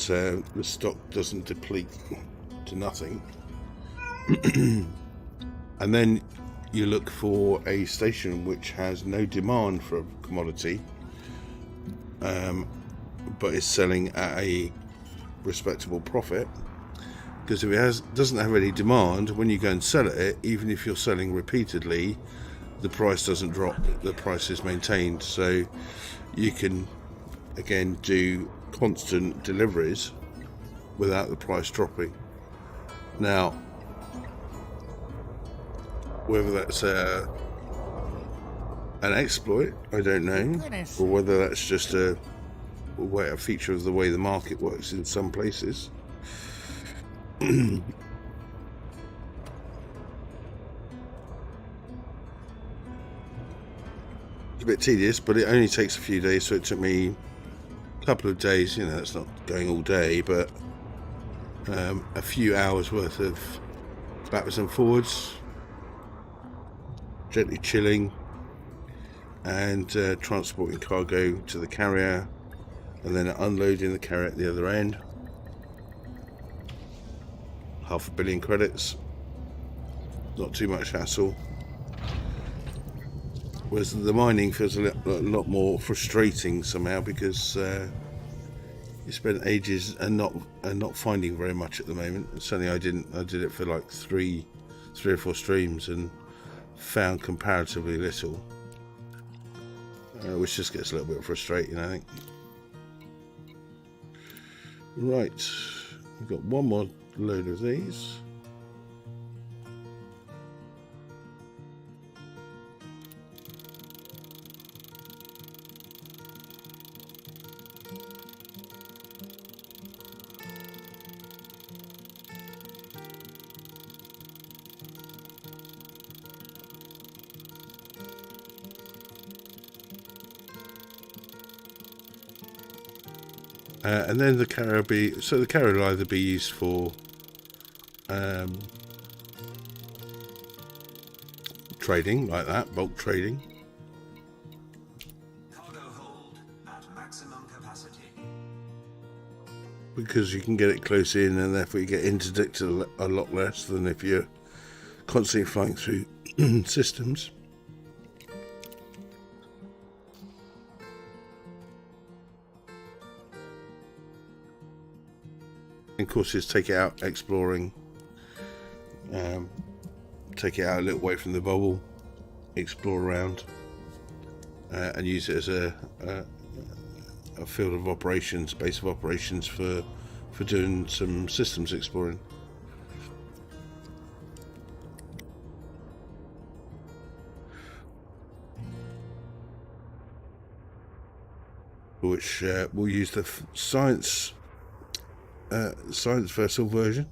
the stock doesn't deplete to nothing. And then you look for a station which has no demand for a commodity, but is selling at a respectable profit, because if it doesn't have any demand, when you go and sell it, even if you're selling repeatedly, the price doesn't drop, the price is maintained. So you can again do constant deliveries without the price dropping. Now, whether that's an exploit, I don't know, or whether that's just a feature of the way the market works in some places. It's a bit tedious, but it only takes a few days, so it took me a couple of days. You know, it's not going all day, but a few hours worth of backwards and forwards, gently chilling, and transporting cargo to the carrier, and then unloading the carrier at the other end. 500 million credits, not too much hassle. Whereas the mining feels a lot more frustrating somehow, because you spend ages and not finding very much at the moment. Certainly I didn't. I did it for like three or four streams and found comparatively little, which just gets a little bit frustrating, I think. Right, we've got one more load of these. And then the carrier will either be used for trading, like that, bulk trading. Cargo hold at maximum capacity. Because you can get it close in, and therefore you get interdicted a lot less than if you're constantly flying through systems. And courses take it out exploring, take it out a little way from the bubble, explore around, and use it as a field of operations, base of operations for doing some systems exploring. Which we'll use the science vessel version,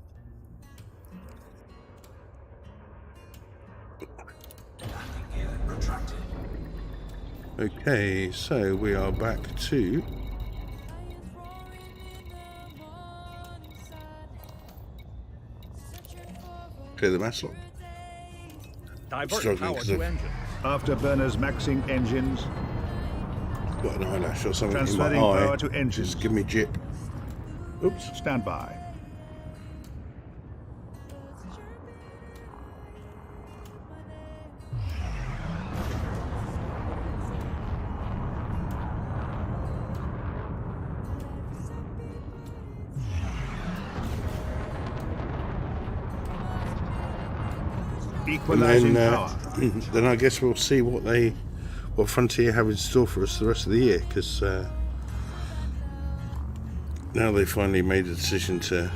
Okay, so we are back to clear the mass lock. Divert Struggling power 'cause to of- engines. Afterburners maxing engines. Got an eyelash or something in Transferring my eye. power to engines. Just give me jip. Oops. Stand by. And Equalizing then, power. then I guess we'll see what Frontier have in store for us the rest of the year, because now they finally made a decision to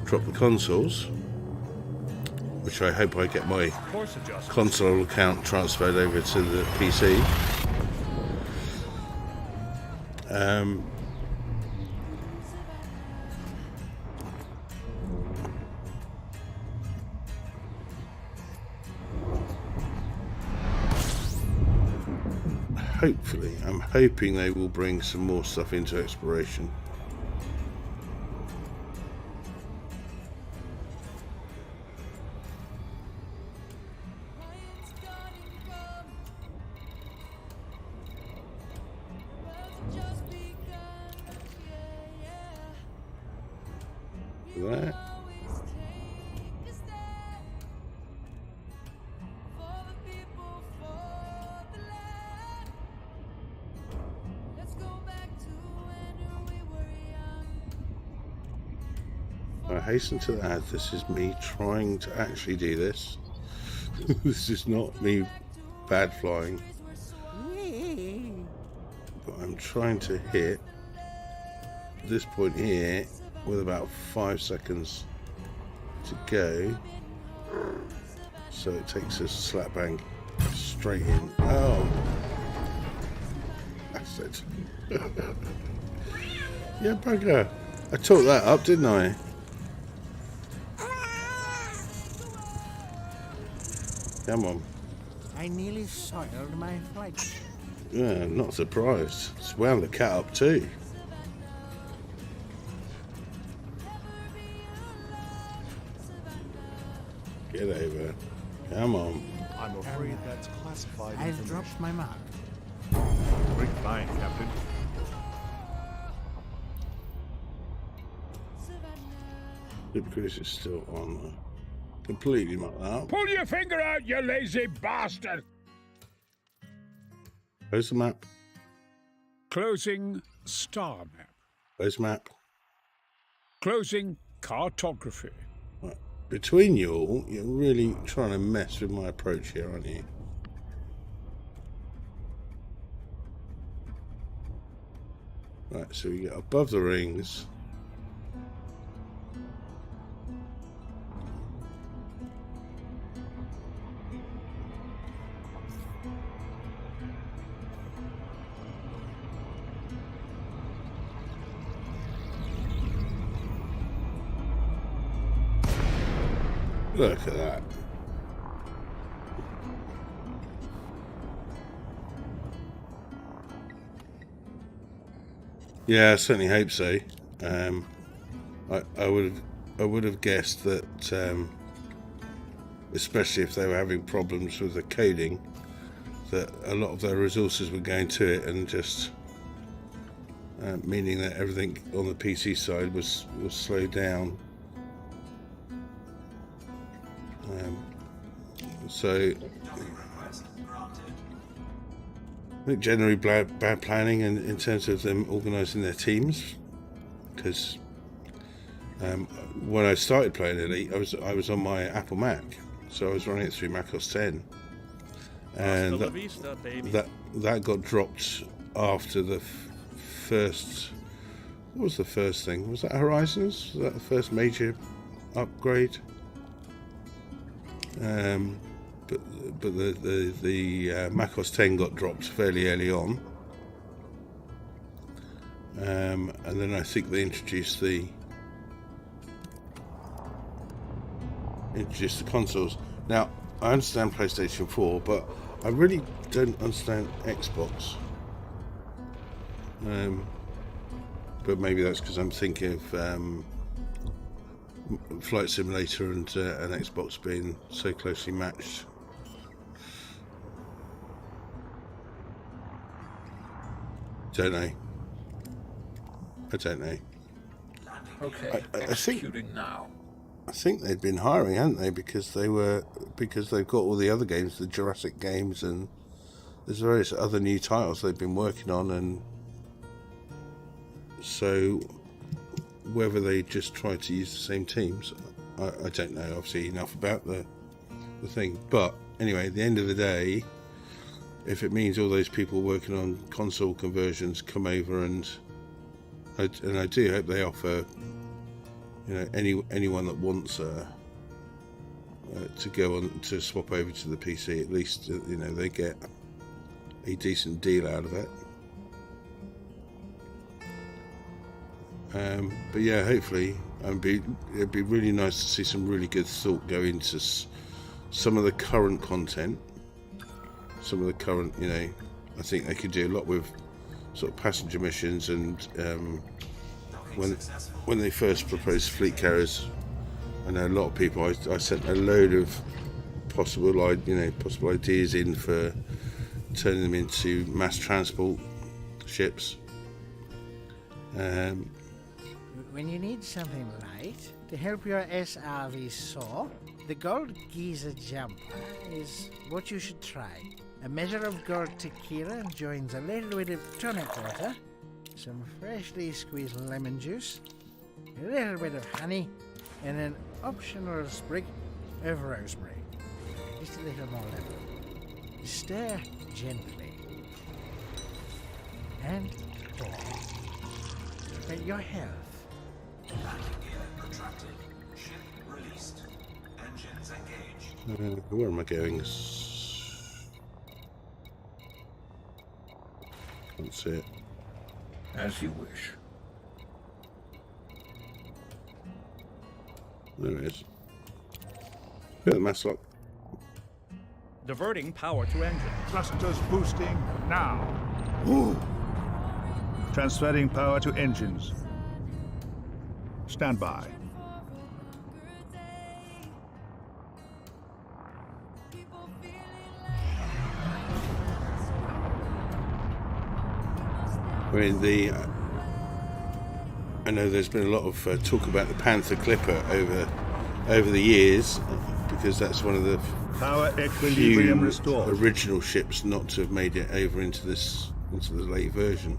drop the consoles, which I hope I get my Course adjustment. console account transferred over to the PC. Hopefully, I'm hoping they will bring some more stuff into exploration. That. I hasten to add, this is me trying to actually do this. This is not me bad flying. But I'm trying to hit this point here with about 5 seconds to go. So it takes us slap bang straight in. Oh, that's it. Yeah, bugger. I talked that up, didn't I? Come on. I nearly soiled my flight. Yeah, not surprised. It's wound the cat up too. Get over. Come on. I'm afraid that's classified I've information. dropped my mark. Great flying, Captain. The cruise is still on. Completely mucked up. Pull your finger out, you lazy bastard! Where's the map? Closing star map. Where's the map? Closing cartography. Right. Between you all, you're really trying to mess with my approach here, aren't you? Right, so we get above the rings. Look at that. Yeah, I certainly hope so. I would have guessed that, especially if they were having problems with the coding, that a lot of their resources were going to it, and just meaning that everything on the PC side was slowed down. So I think generally bad planning in terms of them organising their teams, because when I started playing Elite, I was on my Apple Mac, so I was running it through Mac OS 10, and that got dropped after the first. What was the first thing? Was that Horizons? Was that the first major upgrade? But the Mac OS 10 got dropped fairly early on, and then I think they introduced the consoles. Now I understand PlayStation 4, but I really don't understand Xbox. But maybe that's because I'm thinking of Flight Simulator and Xbox being so closely matched. Don't know. I don't know. Okay, executing now. I think they'd been hiring, hadn't they? Because they've got all the other games, the Jurassic games, and there's various other new titles they've been working on, and so whether they just try to use the same teams, I don't know. Obviously enough about the thing, but anyway, at the end of the day, if it means all those people working on console conversions come over, and I do hope they offer, you know, anyone that wants to go on to swap over to the PC, at least you know they get a decent deal out of it. But yeah, hopefully, it'd be really nice to see some really good thought go into some of the current content. Some of the current, you know, I think they could do a lot with sort of passenger missions, and when they first proposed fleet carriers, I know a lot of people. I sent a load of possible ideas in for turning them into mass transport ships. When you need something light to help your SRV soar, the gold geezer jumper is what you should try. A measure of gold tequila joins a little bit of tonic water, some freshly squeezed lemon juice, a little bit of honey, and an optional sprig of rosemary. Just a little more lemon. Stir gently. And pour. For your health. Landing gear retracted. Ship released. Engines engaged. Where am I going? Can't see it. As you wish. There it is. Look at the mass lock. Diverting power to engine. Thrusters boosting now. Ooh. Transferring power to engines. Stand by. I mean, I know there's been a lot of talk about the Panther Clipper over the years, because that's one of the Power equilibrium few restored. original ships not to have made it over into the late version.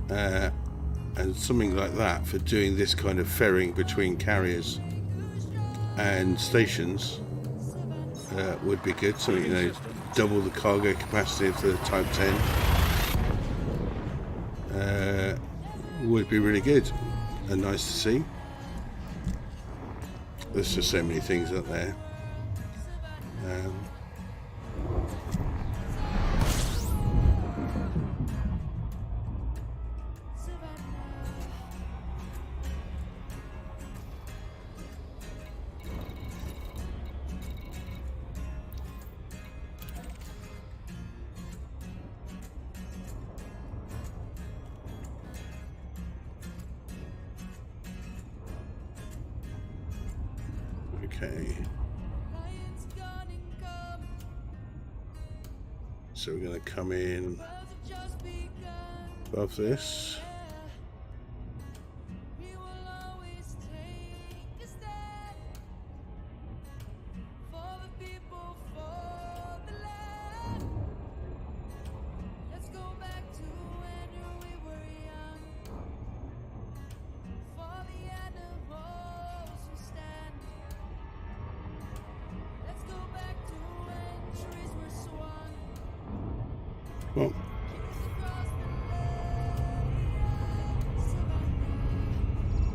And something like that for doing this kind of ferrying between carriers and stations would be good. So, you know, double the cargo capacity of the Type 10 would be really good and nice to see. There's just so many things out there. Okay. So we're going to come in above this. Well,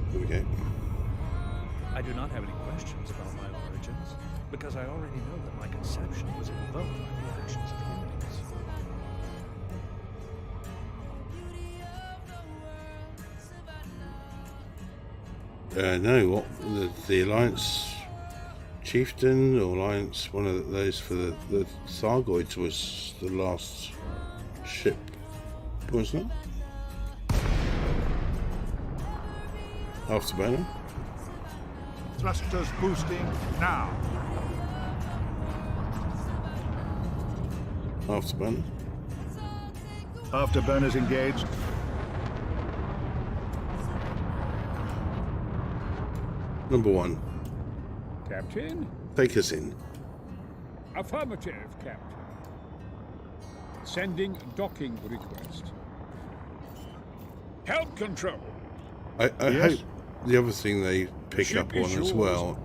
there we go. I do not have any questions about my origins, because I already know that my conception was invoked by the actions of humans. No, what the Alliance Chieftain or Alliance, one of those for the Thargoids was the last ship, wasn't it? Afterburner. Thrusters boosting now. Afterburner. Afterburners engaged. Number 1. Captain? Take us in. Affirmative, Captain. Sending docking request. Help control. I Yes. hope the other thing they pick Ship up on is as yours. well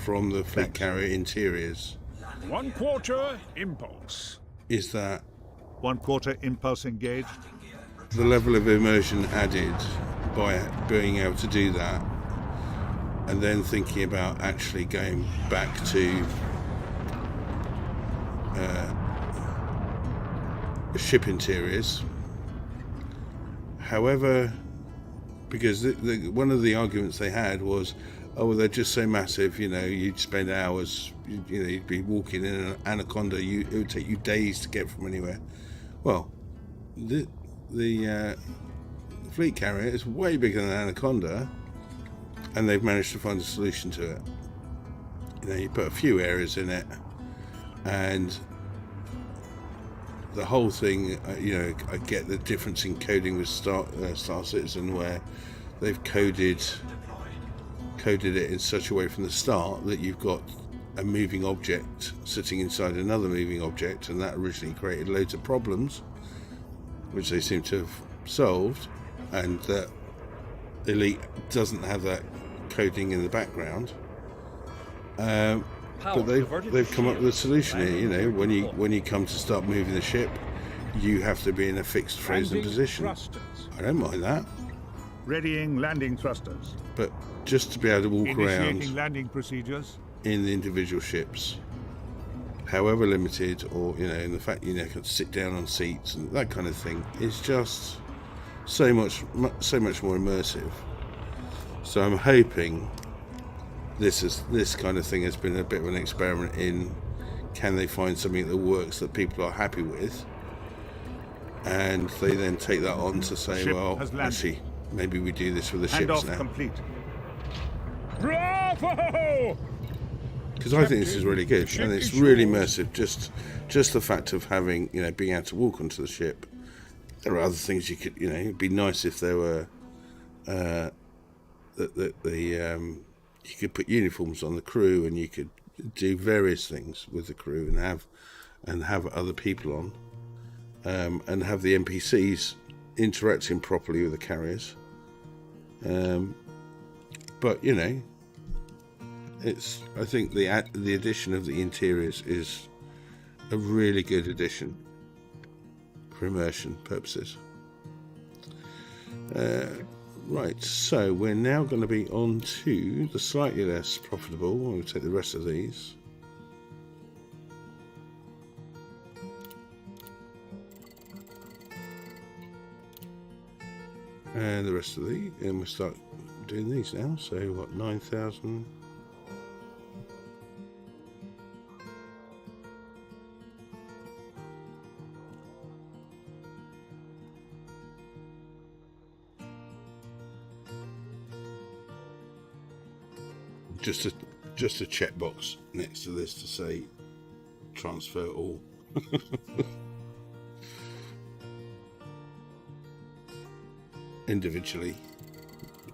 from the fleet carrier interiors 1/4 impulse. is that 1/4 impulse engaged. the level of immersion added by being able to do that, and then thinking about actually going back to ship interiors. However, because one of the arguments they had was, oh, well, they're just so massive, you'd spend hours, you'd be walking in an Anaconda, it would take you days to get from anywhere. Well, the fleet carrier is way bigger than an Anaconda, and they've managed to find a solution to it. You put a few areas in it, and the whole thing, I get the difference in coding with Star Citizen, where they've coded it in such a way from the start that you've got a moving object sitting inside another moving object, and that originally created loads of problems, which they seem to have solved, and that Elite doesn't have that coding in the background. But they've come up with a solution here. When you come to start moving the ship, you have to be in a fixed frozen position. I don't mind that, Readying landing thrusters. but just to be able to walk Initiating around landing procedures. in the individual ships, however limited, or and the fact can sit down on seats and that kind of thing, is just so much more immersive. So I'm hoping this kind of thing has been a bit of an experiment in, can they find something that works that people are happy with, and they then take that on to say, Ship well, has landed. actually, maybe we do this with the ships Handoff now. complete. Bravo! Because I think this is really good, and it's really immersive. Just the fact of having, being able to walk onto the ship. There are other things you could, it'd be nice if there were, you could put uniforms on the crew, and you could do various things with the crew, and have other people on, and have the NPCs interacting properly with the carriers. But I think the addition of the interiors is a really good addition for immersion purposes. Right, so we're now going to be on to the slightly less profitable. We'll take the rest of these. And the rest of these, and we'll start doing these now. So what, 9,000? Just a checkbox next to this to say transfer all. Individually,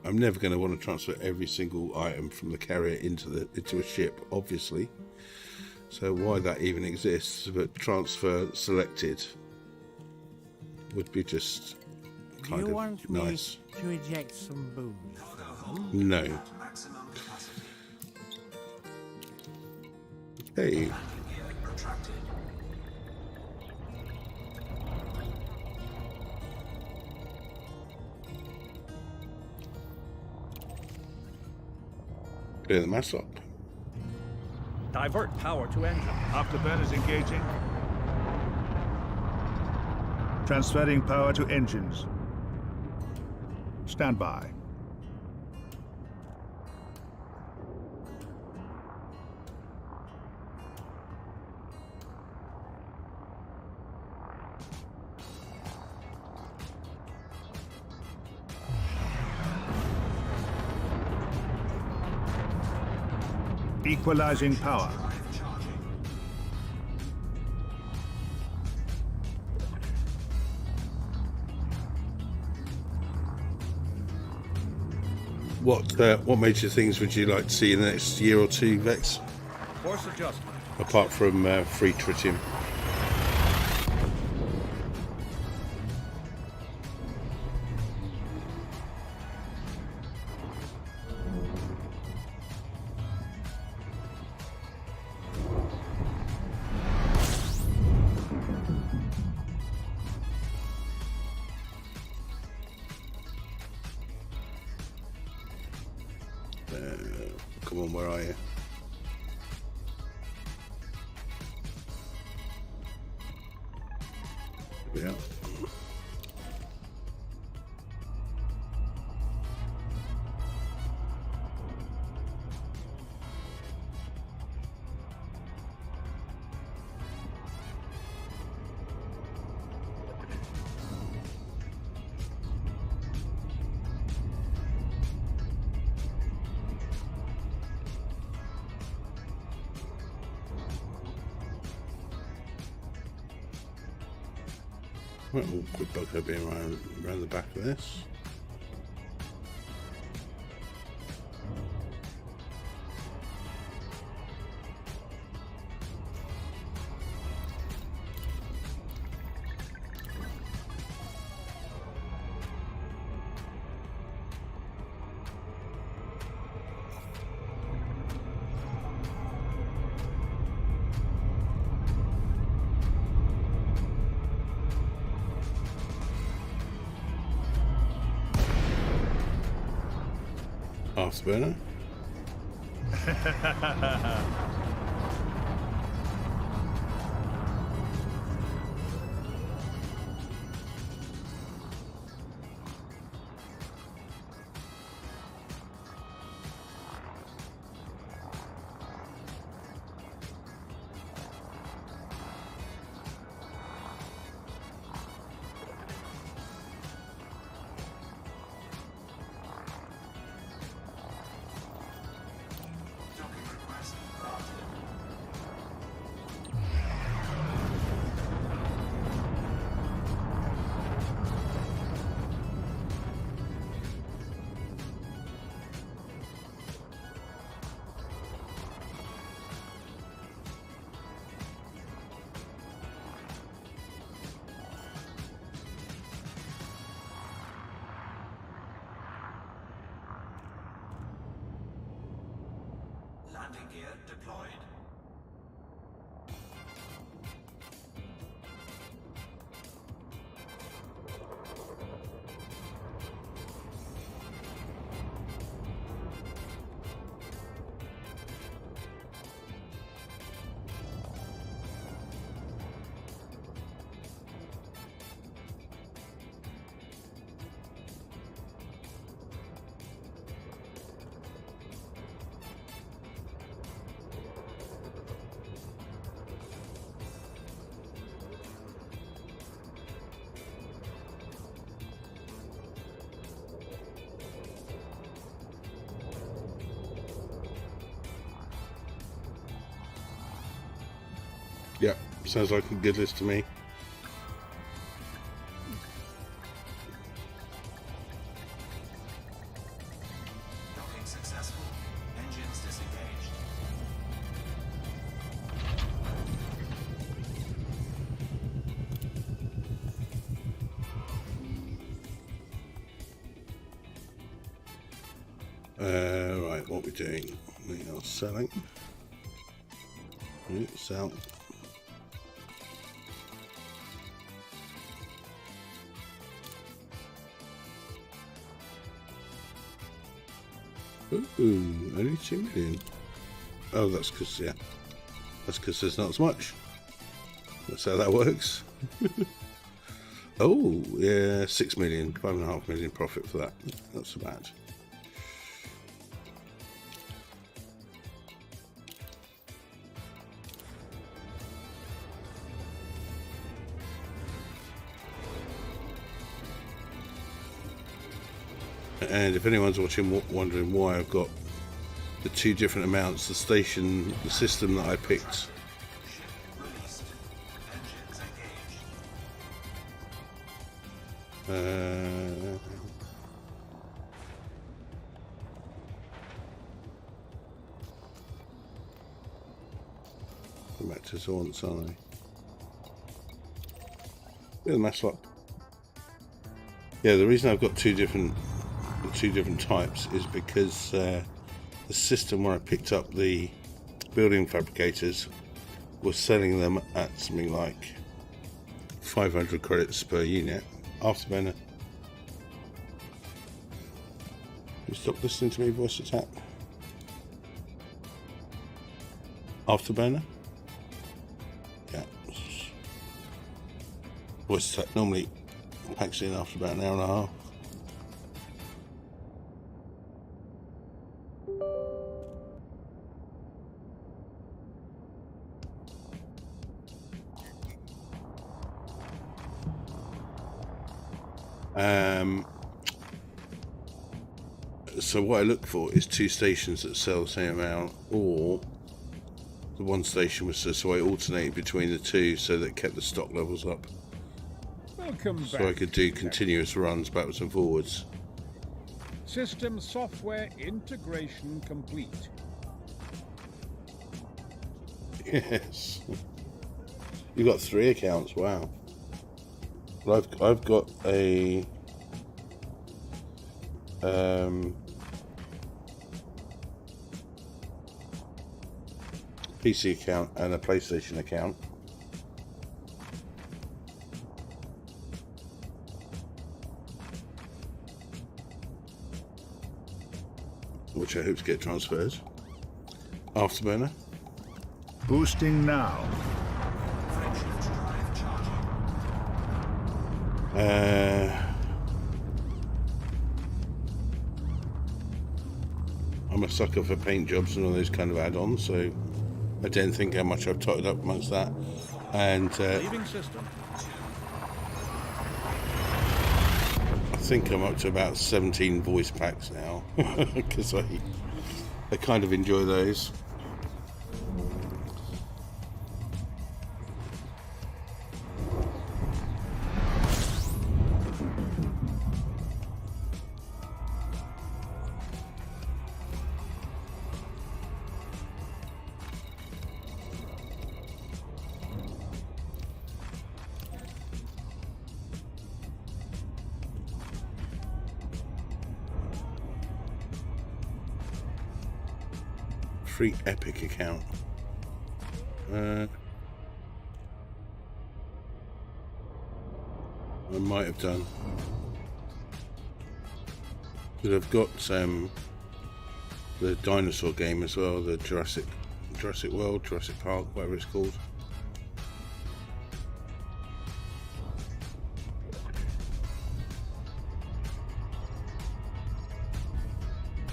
I'm never going to want to transfer every single item from the carrier into a ship, obviously. So why that even exists, but transfer selected would be just kind Do you of want nice. me to eject some booze? No. Hey. Clear the mass up. Divert power to engine. Afterburners engaging. Transferring power to engines. Stand by. Equalizing power. What major things would you like to see in the next year or two, Vex? Force adjustment. Apart from free tritium. Come on, where are you? Yeah. Right, we'll quit bugger being around the back of this. Afterburner. Landing gear deployed. Yep, sounds like a good list to me. Docking successful. Engines disengaged. Right, what we're doing? We are selling. Sell. Ooh, only 2 million. Oh, that's because, yeah. That's because there's not as much. That's how that works. Oh, yeah, 6 million, 5.5 million profit for that. Not so bad. And if anyone's watching wondering why I've got the two different amounts, the system that I picked. Come back to Zorns, aren't I? Yeah, the mass lock. Yeah, the reason I've got two different types is because the system where I picked up the building fabricators was selling them at something like 500 credits per unit. Afterburner. You stop listening to me, voice attack. Afterburner? Yeah. Voice attack normally packs in after about an hour and a half. So what I look for is two stations that sell the same amount, or the one station was so I alternated between the two so that it kept the stock levels up. Welcome back. So I could do continuous runs backwards and forwards. System software integration complete. Yes. You got 3 accounts, wow. Well, I've got a PC account and a PlayStation account. Which I hope to get transferred. Afterburner. Boosting now. I'm a sucker for paint jobs and all those kind of add-ons, so I don't think how much I've totted up amongst that. And Leaving system. I think I'm up to about 17 voice packs now, because I kind of enjoy those. Free Epic account. I might have done, but I've got the dinosaur game as well, the Jurassic World, Jurassic Park, whatever it's called.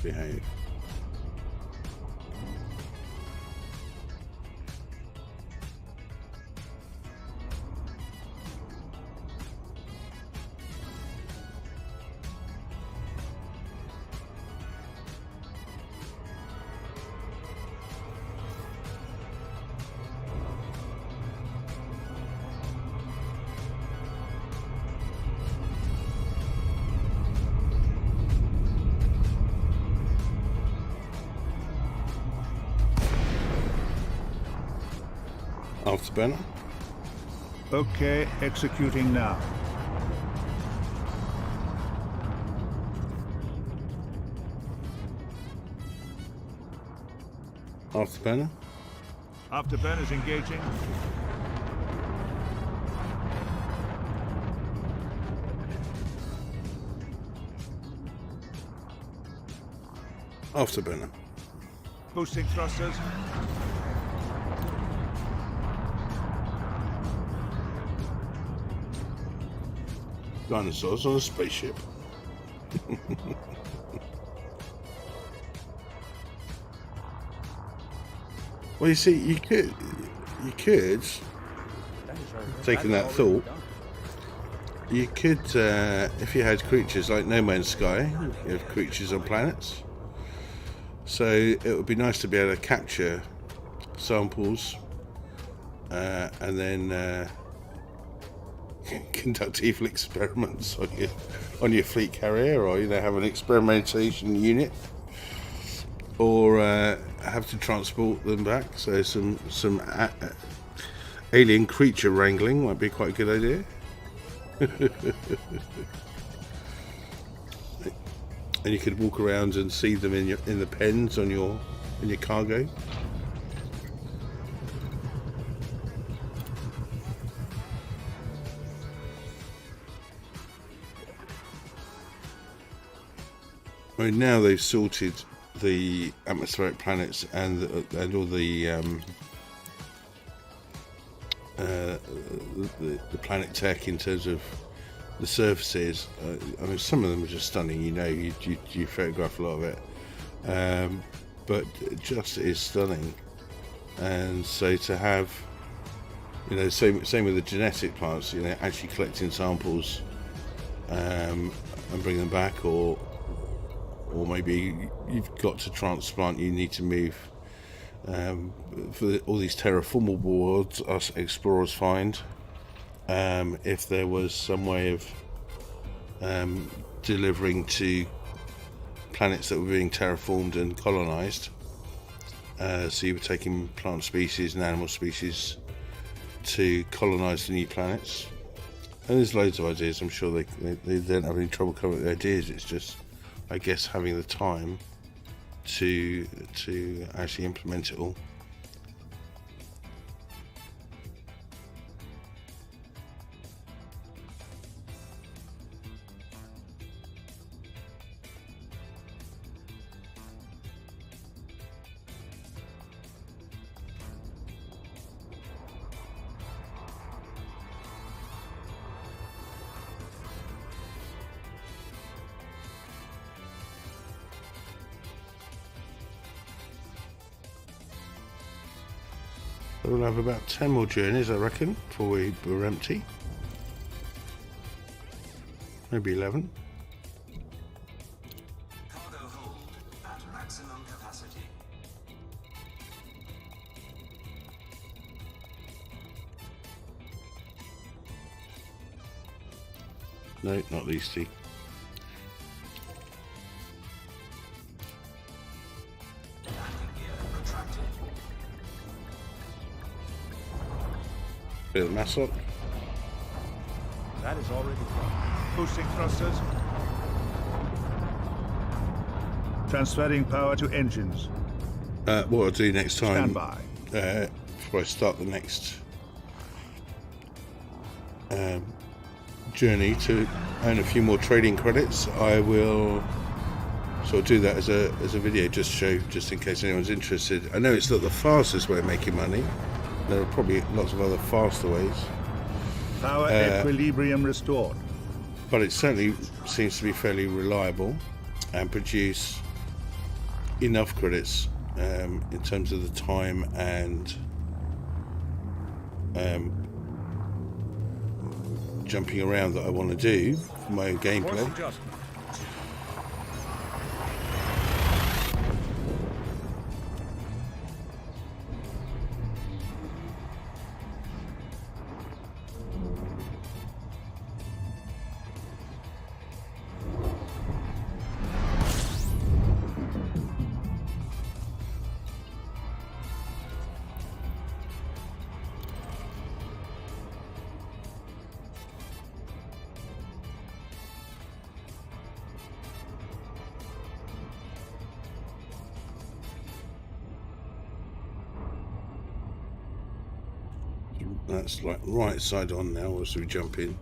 Behave. Afterburner. Okay, executing now. Afterburner. Afterburner's engaging. Afterburner. Boosting thrusters. Dinosaurs on a spaceship. Well, you see, you could, taking that thought, you could, if you had creatures like No Man's Sky, you have creatures on planets. So it would be nice to be able to capture samples and then conduct evil experiments on your fleet carrier, or have an experimentation unit, or have to transport them back. So some alien creature wrangling might be quite a good idea. And you could walk around and see them in the pens in your cargo. I mean, now they've sorted the atmospheric planets and all the planet tech in terms of the surfaces. I mean, some of them are just stunning. You photograph a lot of it, but it just is stunning. And so to have, same with the genetic plants. Actually collecting samples and bring them back, or maybe you've got to transplant. You need to move. For all these terraformable worlds, us explorers find. If there was some way of delivering to planets that were being terraformed and colonized, so you were taking plant species and animal species to colonize the new planets, and there's loads of ideas. I'm sure they don't have any trouble coming up with ideas. It's just, I guess, having the time to actually implement it all. We'll have about 10 more journeys, I reckon, before we're empty. Maybe 11. Cargo hold at maximum capacity. No, not these two. Bit of mass up. That is already done. Boosting thrusters. Transferring power to engines. What I'll do next time, Stand by. before I start the next journey to earn a few more trading credits, I will sort of do that as a video, just in case anyone's interested. I know it's not the fastest way of making money. There are probably lots of other faster ways. Power equilibrium restored. But it certainly seems to be fairly reliable and produce enough credits in terms of the time and jumping around that I want to do for my own gameplay. That's like right side on now as we jump in.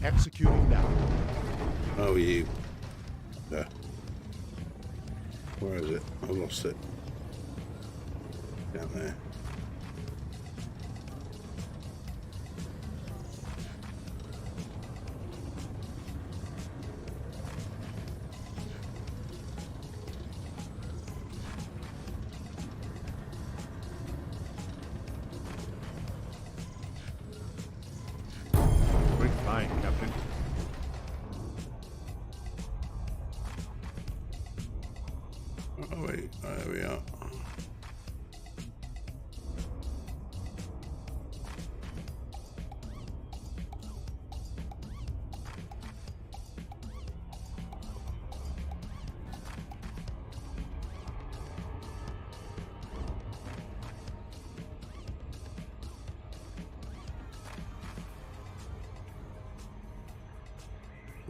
Executing now. Oh, you. There. Where is it? I lost it. Down there.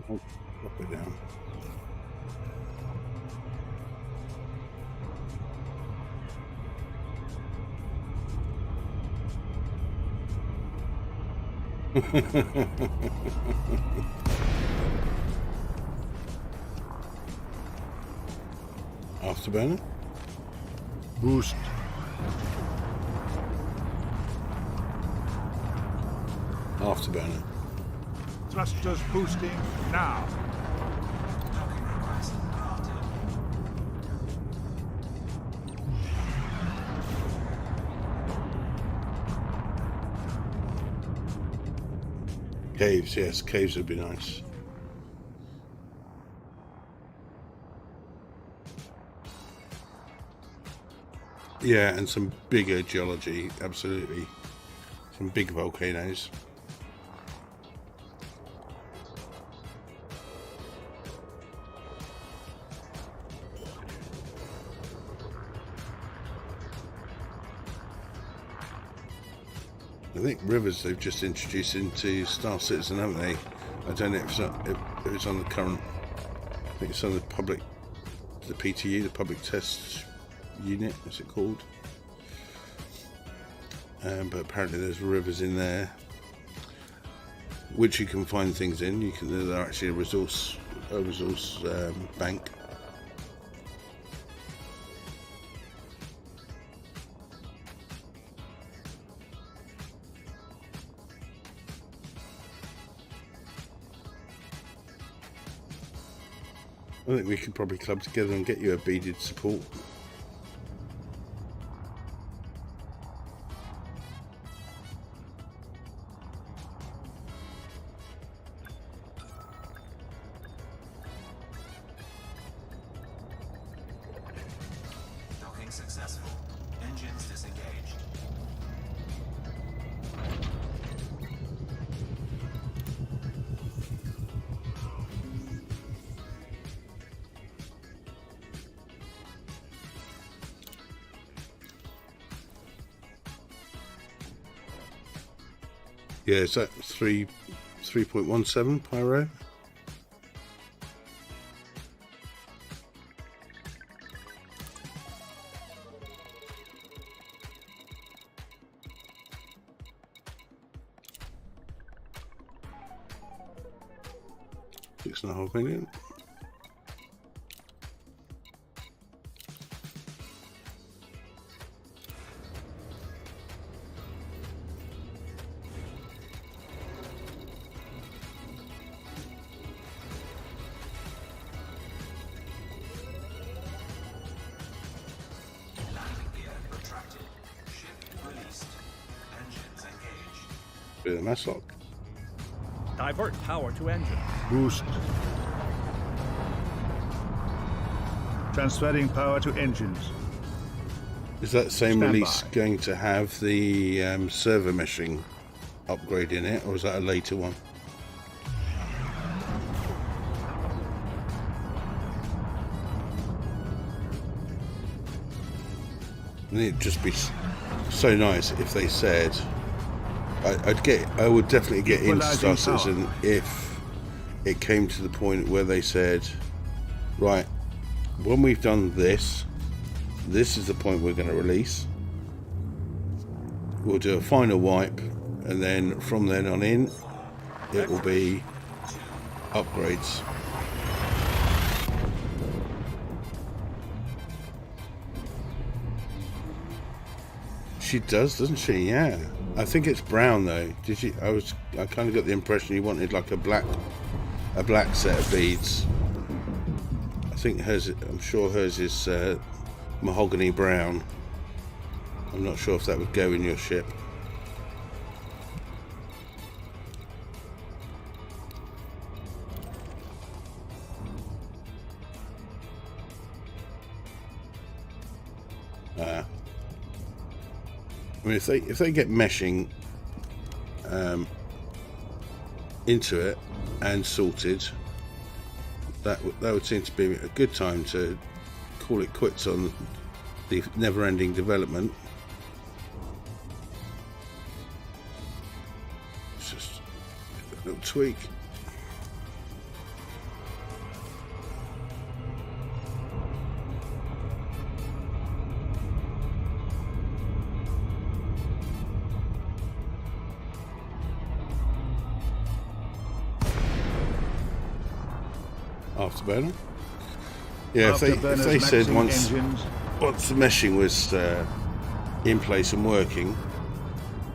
I'll drop it down. Afterburner. Boost. Afterburner. Thrusters boosting now. Caves, yes, caves would be nice. Yeah, and some bigger geology, absolutely. Some big volcanoes. I think rivers they've just introduced into Star Citizen, haven't they? I don't know if it's on the current. I think it's on the public, the PTU, the public test unit. What's it called? But apparently there's rivers in there, which you can find things in. You can. They're actually a resource bank. I think we could probably club together and get you a beaded support. Docking successful. Engines disengaged. Yeah, is that 3.17 pyro? $6.5 million. Bit of mass lock. Divert power to engine. Boost. Transferring power to engines. Is that same Stand release by. going to have the server meshing upgrade in it, or is that a later one? I think it'd just be so nice if they said, I would definitely get into Star Citizen if it came to the point where they said, right, when we've done this, this is the point we're going to release. We'll do a final wipe, and then from then on in, it will be upgrades. She does, doesn't she? Yeah. I think it's brown though. Did she? I kind of got the impression you wanted like a black set of beads. I think hers. I'm sure hers is mahogany brown. I'm not sure if that would go in your ship. I mean, if they get meshing into it and sorted, that would seem to be a good time to call it quits on the never-ending development. It's just a little tweak. Afterburner. Yeah, if they said once the meshing was in place and working,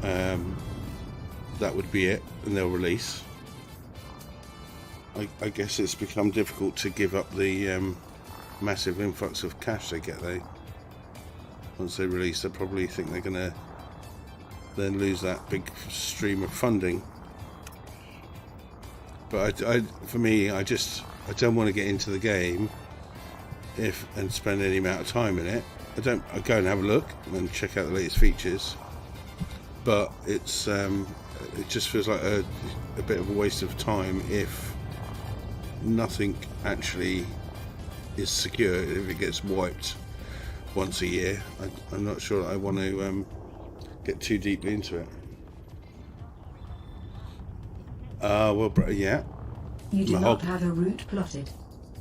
that would be it, and they'll release. I guess it's become difficult to give up the massive influx of cash they get. Once they release, they probably think they're going to then lose that big stream of funding. But for me, I don't want to get into the game and spend any amount of time in it. I go and have a look and check out the latest features, but it just feels like a bit of a waste of time if nothing actually is secure. If it gets wiped once a year, I'm not sure I want to get too deeply into it. Well, yeah. You do not have a route plotted.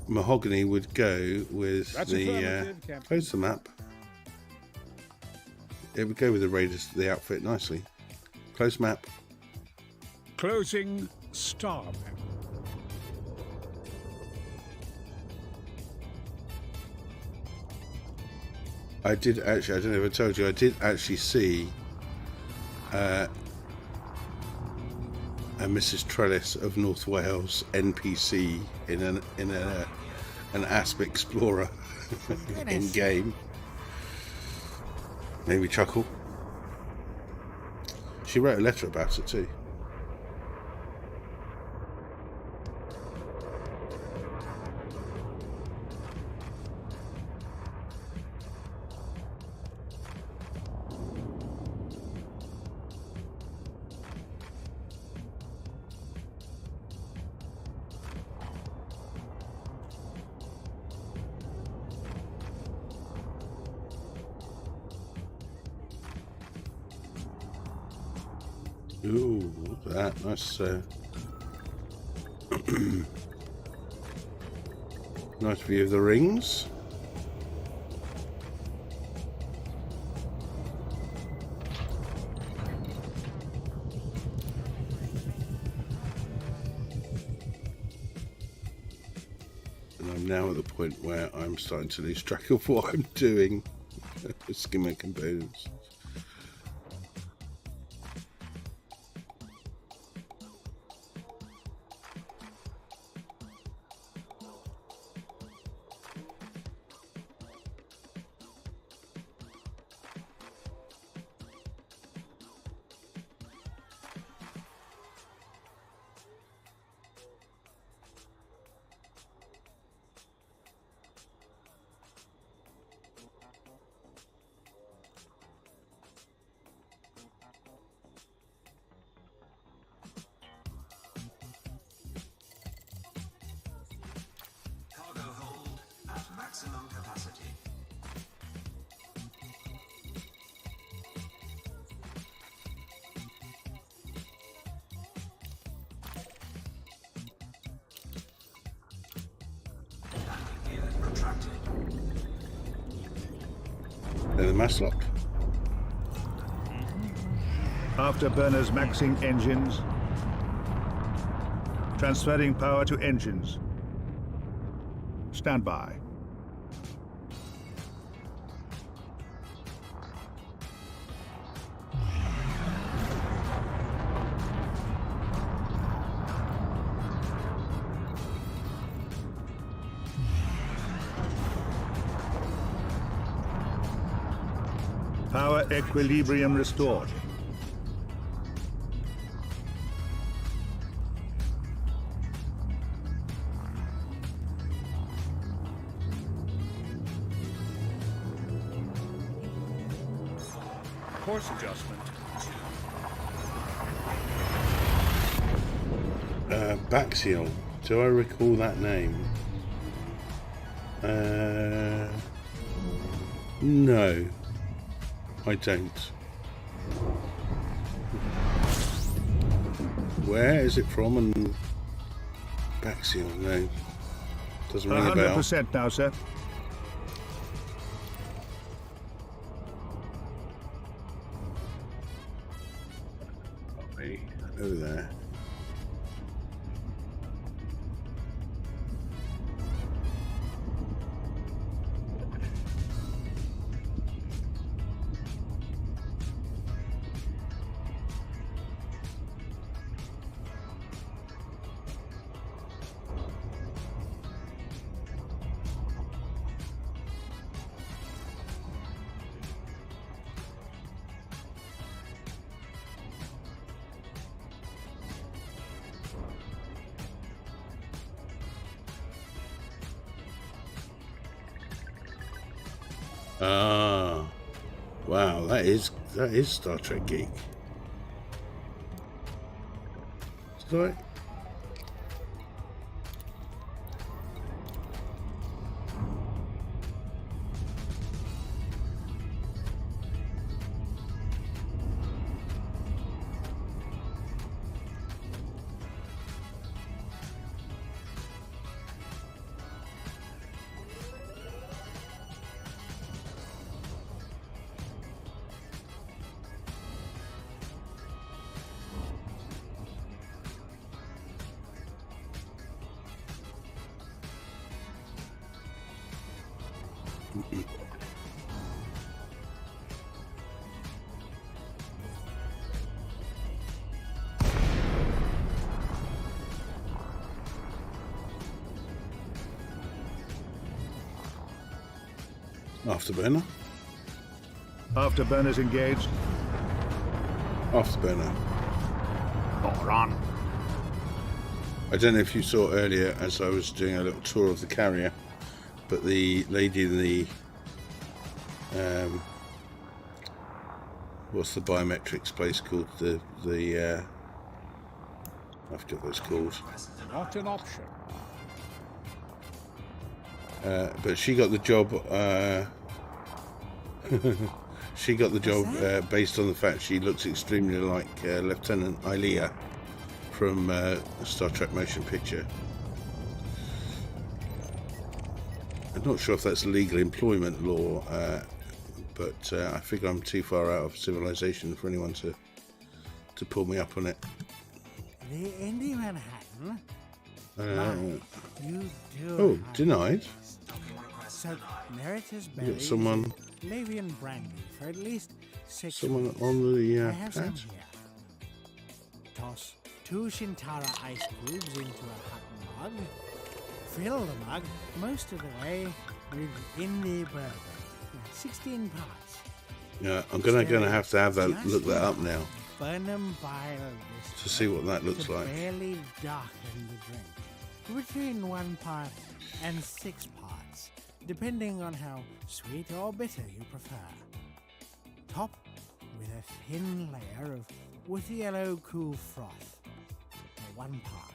Mahogany would go with close the map. It would go with the Raiders, the outfit nicely. Close map. Closing star map. I did actually, I don't know if I told you, I did actually see a Mrs. Trellis of North Wales NPC in an Asp Explorer in game. Made me chuckle. She wrote a letter about it too. Ooh, look at that. Nice, nice view of the rings. And I'm now at the point where I'm starting to lose track of what I'm doing. Skimmer components. Maximum capacity. Landing gear retracted. There's the mast lock. Afterburners maxing engines. Transferring power to engines. Stand by. Power equilibrium restored. Course adjustment. Baxial. Do I recall that name? No, I don't. Where is it from? And Baxial, no. Doesn't ring a bell. 100% now, sir. Over there. Ah, wow, that is Star Trek geek. Did I? Afterburner. Afterburners engaged. Afterburner. Moron. I don't know if you saw earlier as I was doing a little tour of the carrier, but the lady in the what's the biometrics place called? The I forget what it's called. Not an option. But she got the job. She got the job based on the fact she looks extremely like Lieutenant Ilea from Star Trek Motion Picture. I'm not sure if that's legal employment law, but I figure I'm too far out of civilization for anyone to pull me up on it. The Indy Manhattan? You do. Oh, denied. So, Meritus You got Berry, someone. Lavian Brandy for at least 6 Someone weeks. on the I have some pad. here. Toss 2 Shintara ice cubes into a hot mug. Fill the mug most of the way with Indy bourbon. 16 parts. Yeah, I'm gonna have to have that look that up now Burnham bile to see what that looks to like. barely darken the drink. Between 1 part and 6 parts, depending on how sweet or bitter you prefer. Top with a thin layer of with yellow cool froth, 1 part.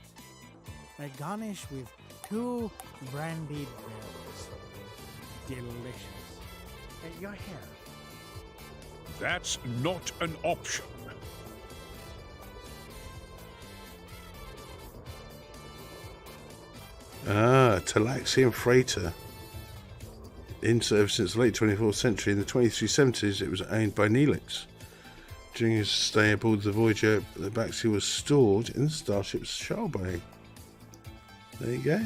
Garnish with 2 brandied berries. Delicious. Your hair. That's not an option. Talaxian freighter. In service since the late 24th century. In the 2370s, it was owned by Neelix. During his stay aboard the Voyager, the backseat was stored in the starship's shell bay. There you go.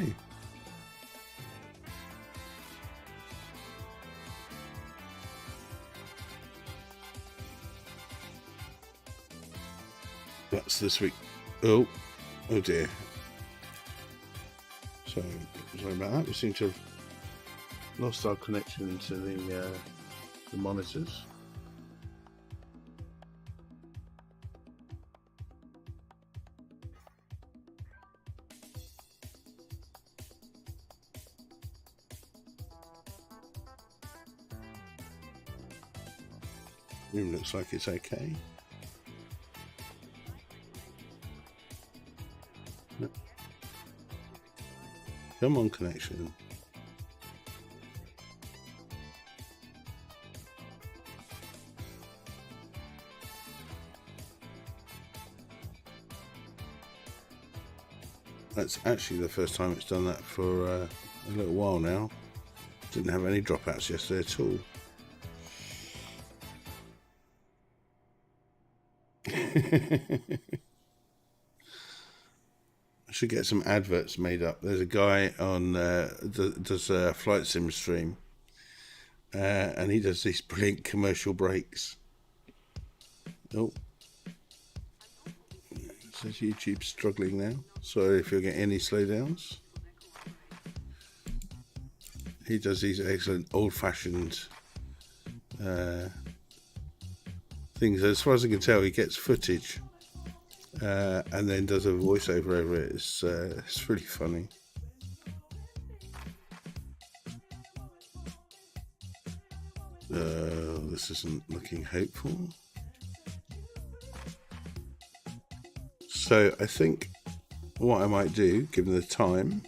That's this week. Oh dear. Sorry about that. We seem to have lost our connection to the monitors. Room looks like it's okay. Come on, connection. That's actually the first time it's done that for a little while now. Didn't have any dropouts yesterday at all. I should get some adverts made up. There's a guy on does a flight sim stream, and he does these brilliant commercial breaks. Oh, it says YouTube's struggling now. Sorry if you'll get any slowdowns. He does these excellent old-fashioned things. As far as I can tell, he gets footage and then does a voiceover over it. It's really funny. This isn't looking hopeful. So I think what I might do, given the time,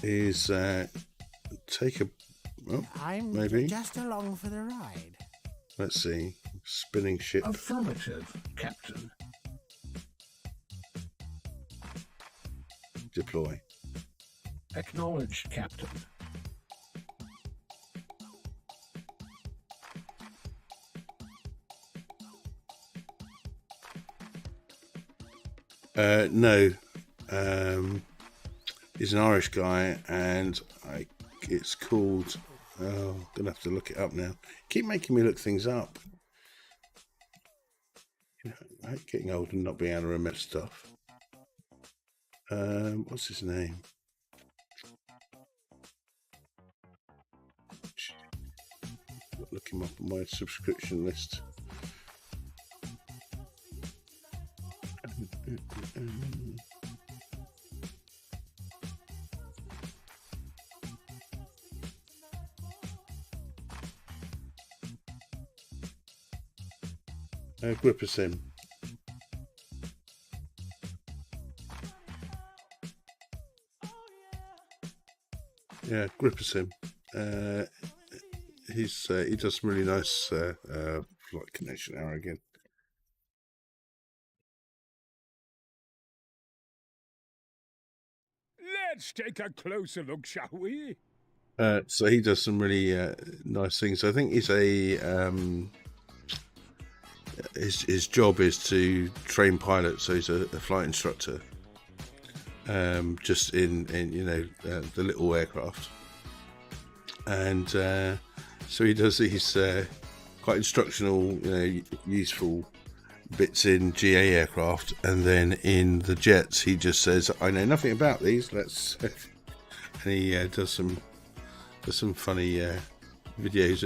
is take a... Oh, I'm maybe. just along for the ride. Let's see. Spinning ship. Affirmative, Captain. Deploy. Acknowledged, Captain. No. He's an Irish guy, and it's called... Oh, I'm going to have to look it up now. Keep making me look things up. I hate getting old and not being able to remember stuff. What's his name? Look him up on my subscription list. Grippersim. Yeah, Grippersim. He does some really nice flight connection hour again. Let's take a closer look, shall we? So he does some really nice things. I think he's a his job is to train pilots. So he's a flight instructor, just in the little aircraft, and so he does these quite instructional, useful bits in GA aircraft, and then in the jets he just says, "I know nothing about these. Let's," and he does some funny videos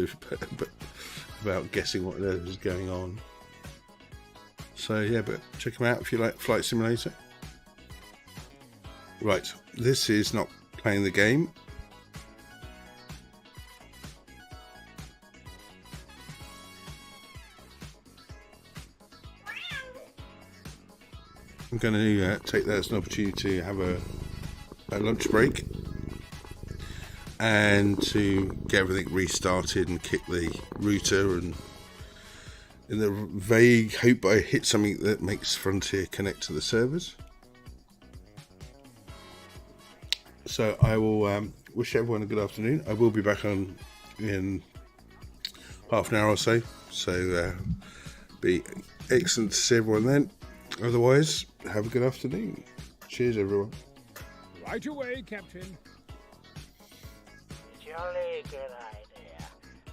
about guessing what is going on. So yeah, but check him out if you like Flight Simulator. Right, this is not playing the game. I'm going to take that as an opportunity to have a lunch break and to get everything restarted and kick the router, and in the vague hope I hit something that makes Frontier connect to the servers. So I will wish everyone a good afternoon. I will be back on in half an hour or so. So be excellent to see everyone then. Otherwise, have a good afternoon. Cheers, everyone. Right away, Captain. Jolly good idea.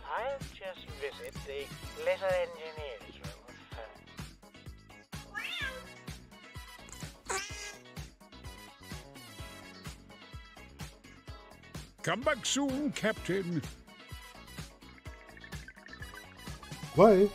I'll just visit the little engineer's room first. Come back soon, Captain. Bye.